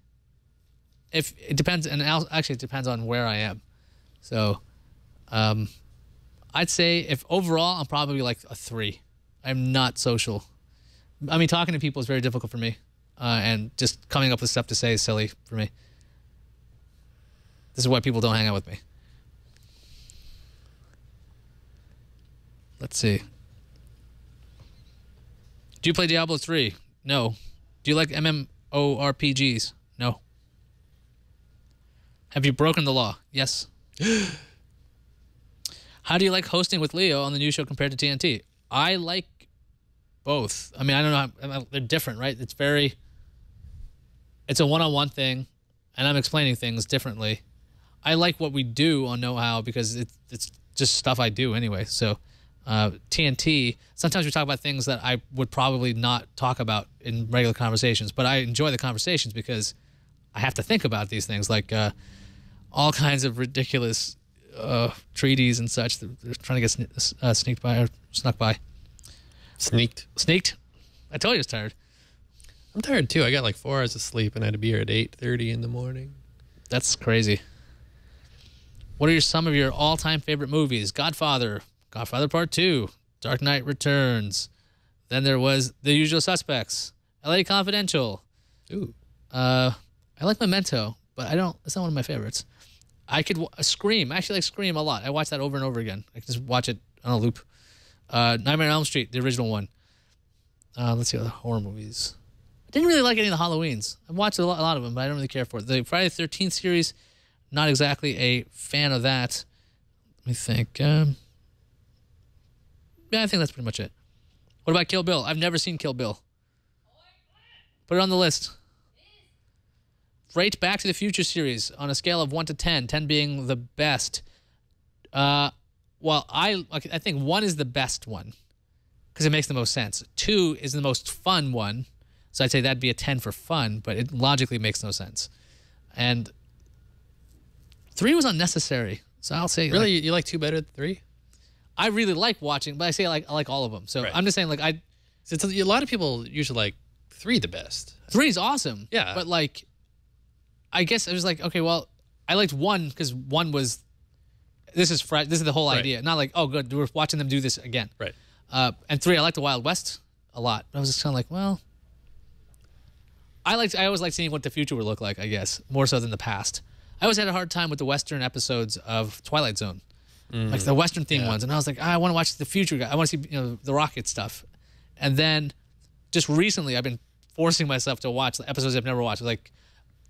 If it depends, and actually it depends on where I am. So, I'd say if overall I'm probably like a 3. I'm not social. I mean, talking to people is very difficult for me, and just coming up with stuff to say is silly for me. This is why people don't hang out with me. Let's see. Do you play Diablo 3? No. Do you like MMORPGs? No. Have you broken the law? Yes. How do you like hosting with Leo on the new show compared to TNT? I like both. I mean, I don't know. They're different, right? It's a one-on-one thing, and I'm explaining things differently. I like what we do on Know How because it's just stuff I do anyway. So TNT, sometimes we talk about things that I would probably not talk about in regular conversations, but I enjoy the conversations because I have to think about these things, like all kinds of ridiculous treaties and such that they're trying to get sneaked by or snuck by. Sneaked? I told you I was tired. I'm tired too. I got like 4 hours of sleep and I had to be here at 8:30 in the morning. That's crazy. What are some of your all-time favorite movies? Godfather Part 2, Dark Knight Returns. Then there was The Usual Suspects, LA Confidential. Ooh. I like Memento, but it's not one of my favorites. I could Scream. I actually like Scream a lot. I watch that over and over again. I can just watch it on a loop. Nightmare on Elm Street, the original one. Let's see other horror movies. I didn't really like any of the Halloweens. I've watched a lot of them, but I don't really care for it. The Friday the 13th series, not exactly a fan of that. Let me think. Yeah, I think that's pretty much it. What about Kill Bill? I've never seen Kill Bill. Put it on the list. Rate Back to the Future series on a scale of 1 to 10, 10 being the best. Well, I think 1 is the best one because it makes the most sense. 2 is the most fun one, so I'd say that'd be a 10 for fun, but it logically makes no sense. And 3 was unnecessary, so I'll say really you like 2 better than 3? I really like watching, but I say I like all of them. So right. I'm just saying So a lot of people usually like 3 the best. 3 is awesome. Yeah, but I guess I was like, okay, well, I liked 1 because 1 was this is fresh. This is the whole idea. Not like, oh, good, we're watching them do this again. Right. And 3, I like the Wild West a lot. I was just kind of like, well, I always liked seeing what the future would look like. I guess more so than the past. I always had a hard time with the Western episodes of Twilight Zone, like the Western themed ones, and I was like, I want to watch the future guy. I want to see the rocket stuff. And then just recently, I've been forcing myself to watch the episodes I've never watched. Like,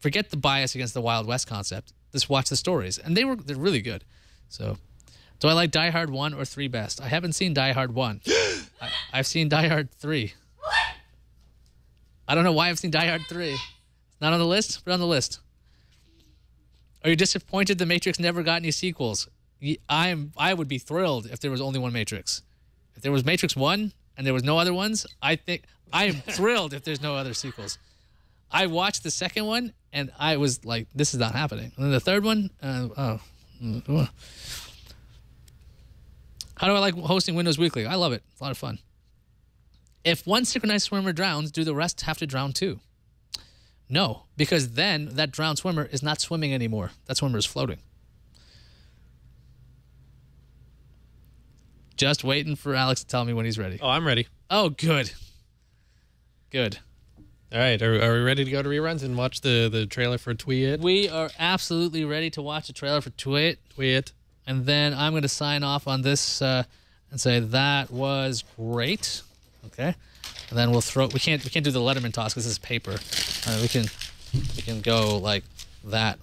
forget the bias against the Wild West concept. Just watch the stories, and they're really good. So, do I like Die Hard 1 or 3 best? I haven't seen Die Hard 1. I've seen Die Hard 3. I don't know why I've seen Die Hard 3. It's not on the list? Put it on the list. Are you disappointed The Matrix never got any sequels? I would be thrilled if there was only one Matrix. If there was Matrix 1 and there was no other ones, I am thrilled if there's no other sequels. I watched the second one and I was like, this is not happening. And then the third one, How do I like hosting Windows Weekly? I love it. It's a lot of fun. If one synchronized swimmer drowns, do the rest have to drown too? No, because then that drowned swimmer is not swimming anymore. That swimmer is floating. just waiting for Alex to tell me when he's ready. Oh, I'm ready. Oh, good. Good. All right, are we ready to go to reruns and watch the trailer for Tweet? We are absolutely ready to watch the trailer for Tweet. And then I'm going to sign off on this and say that was great. Okay. And then we'll throw. We can't do the Letterman toss because this is paper. We can go like that.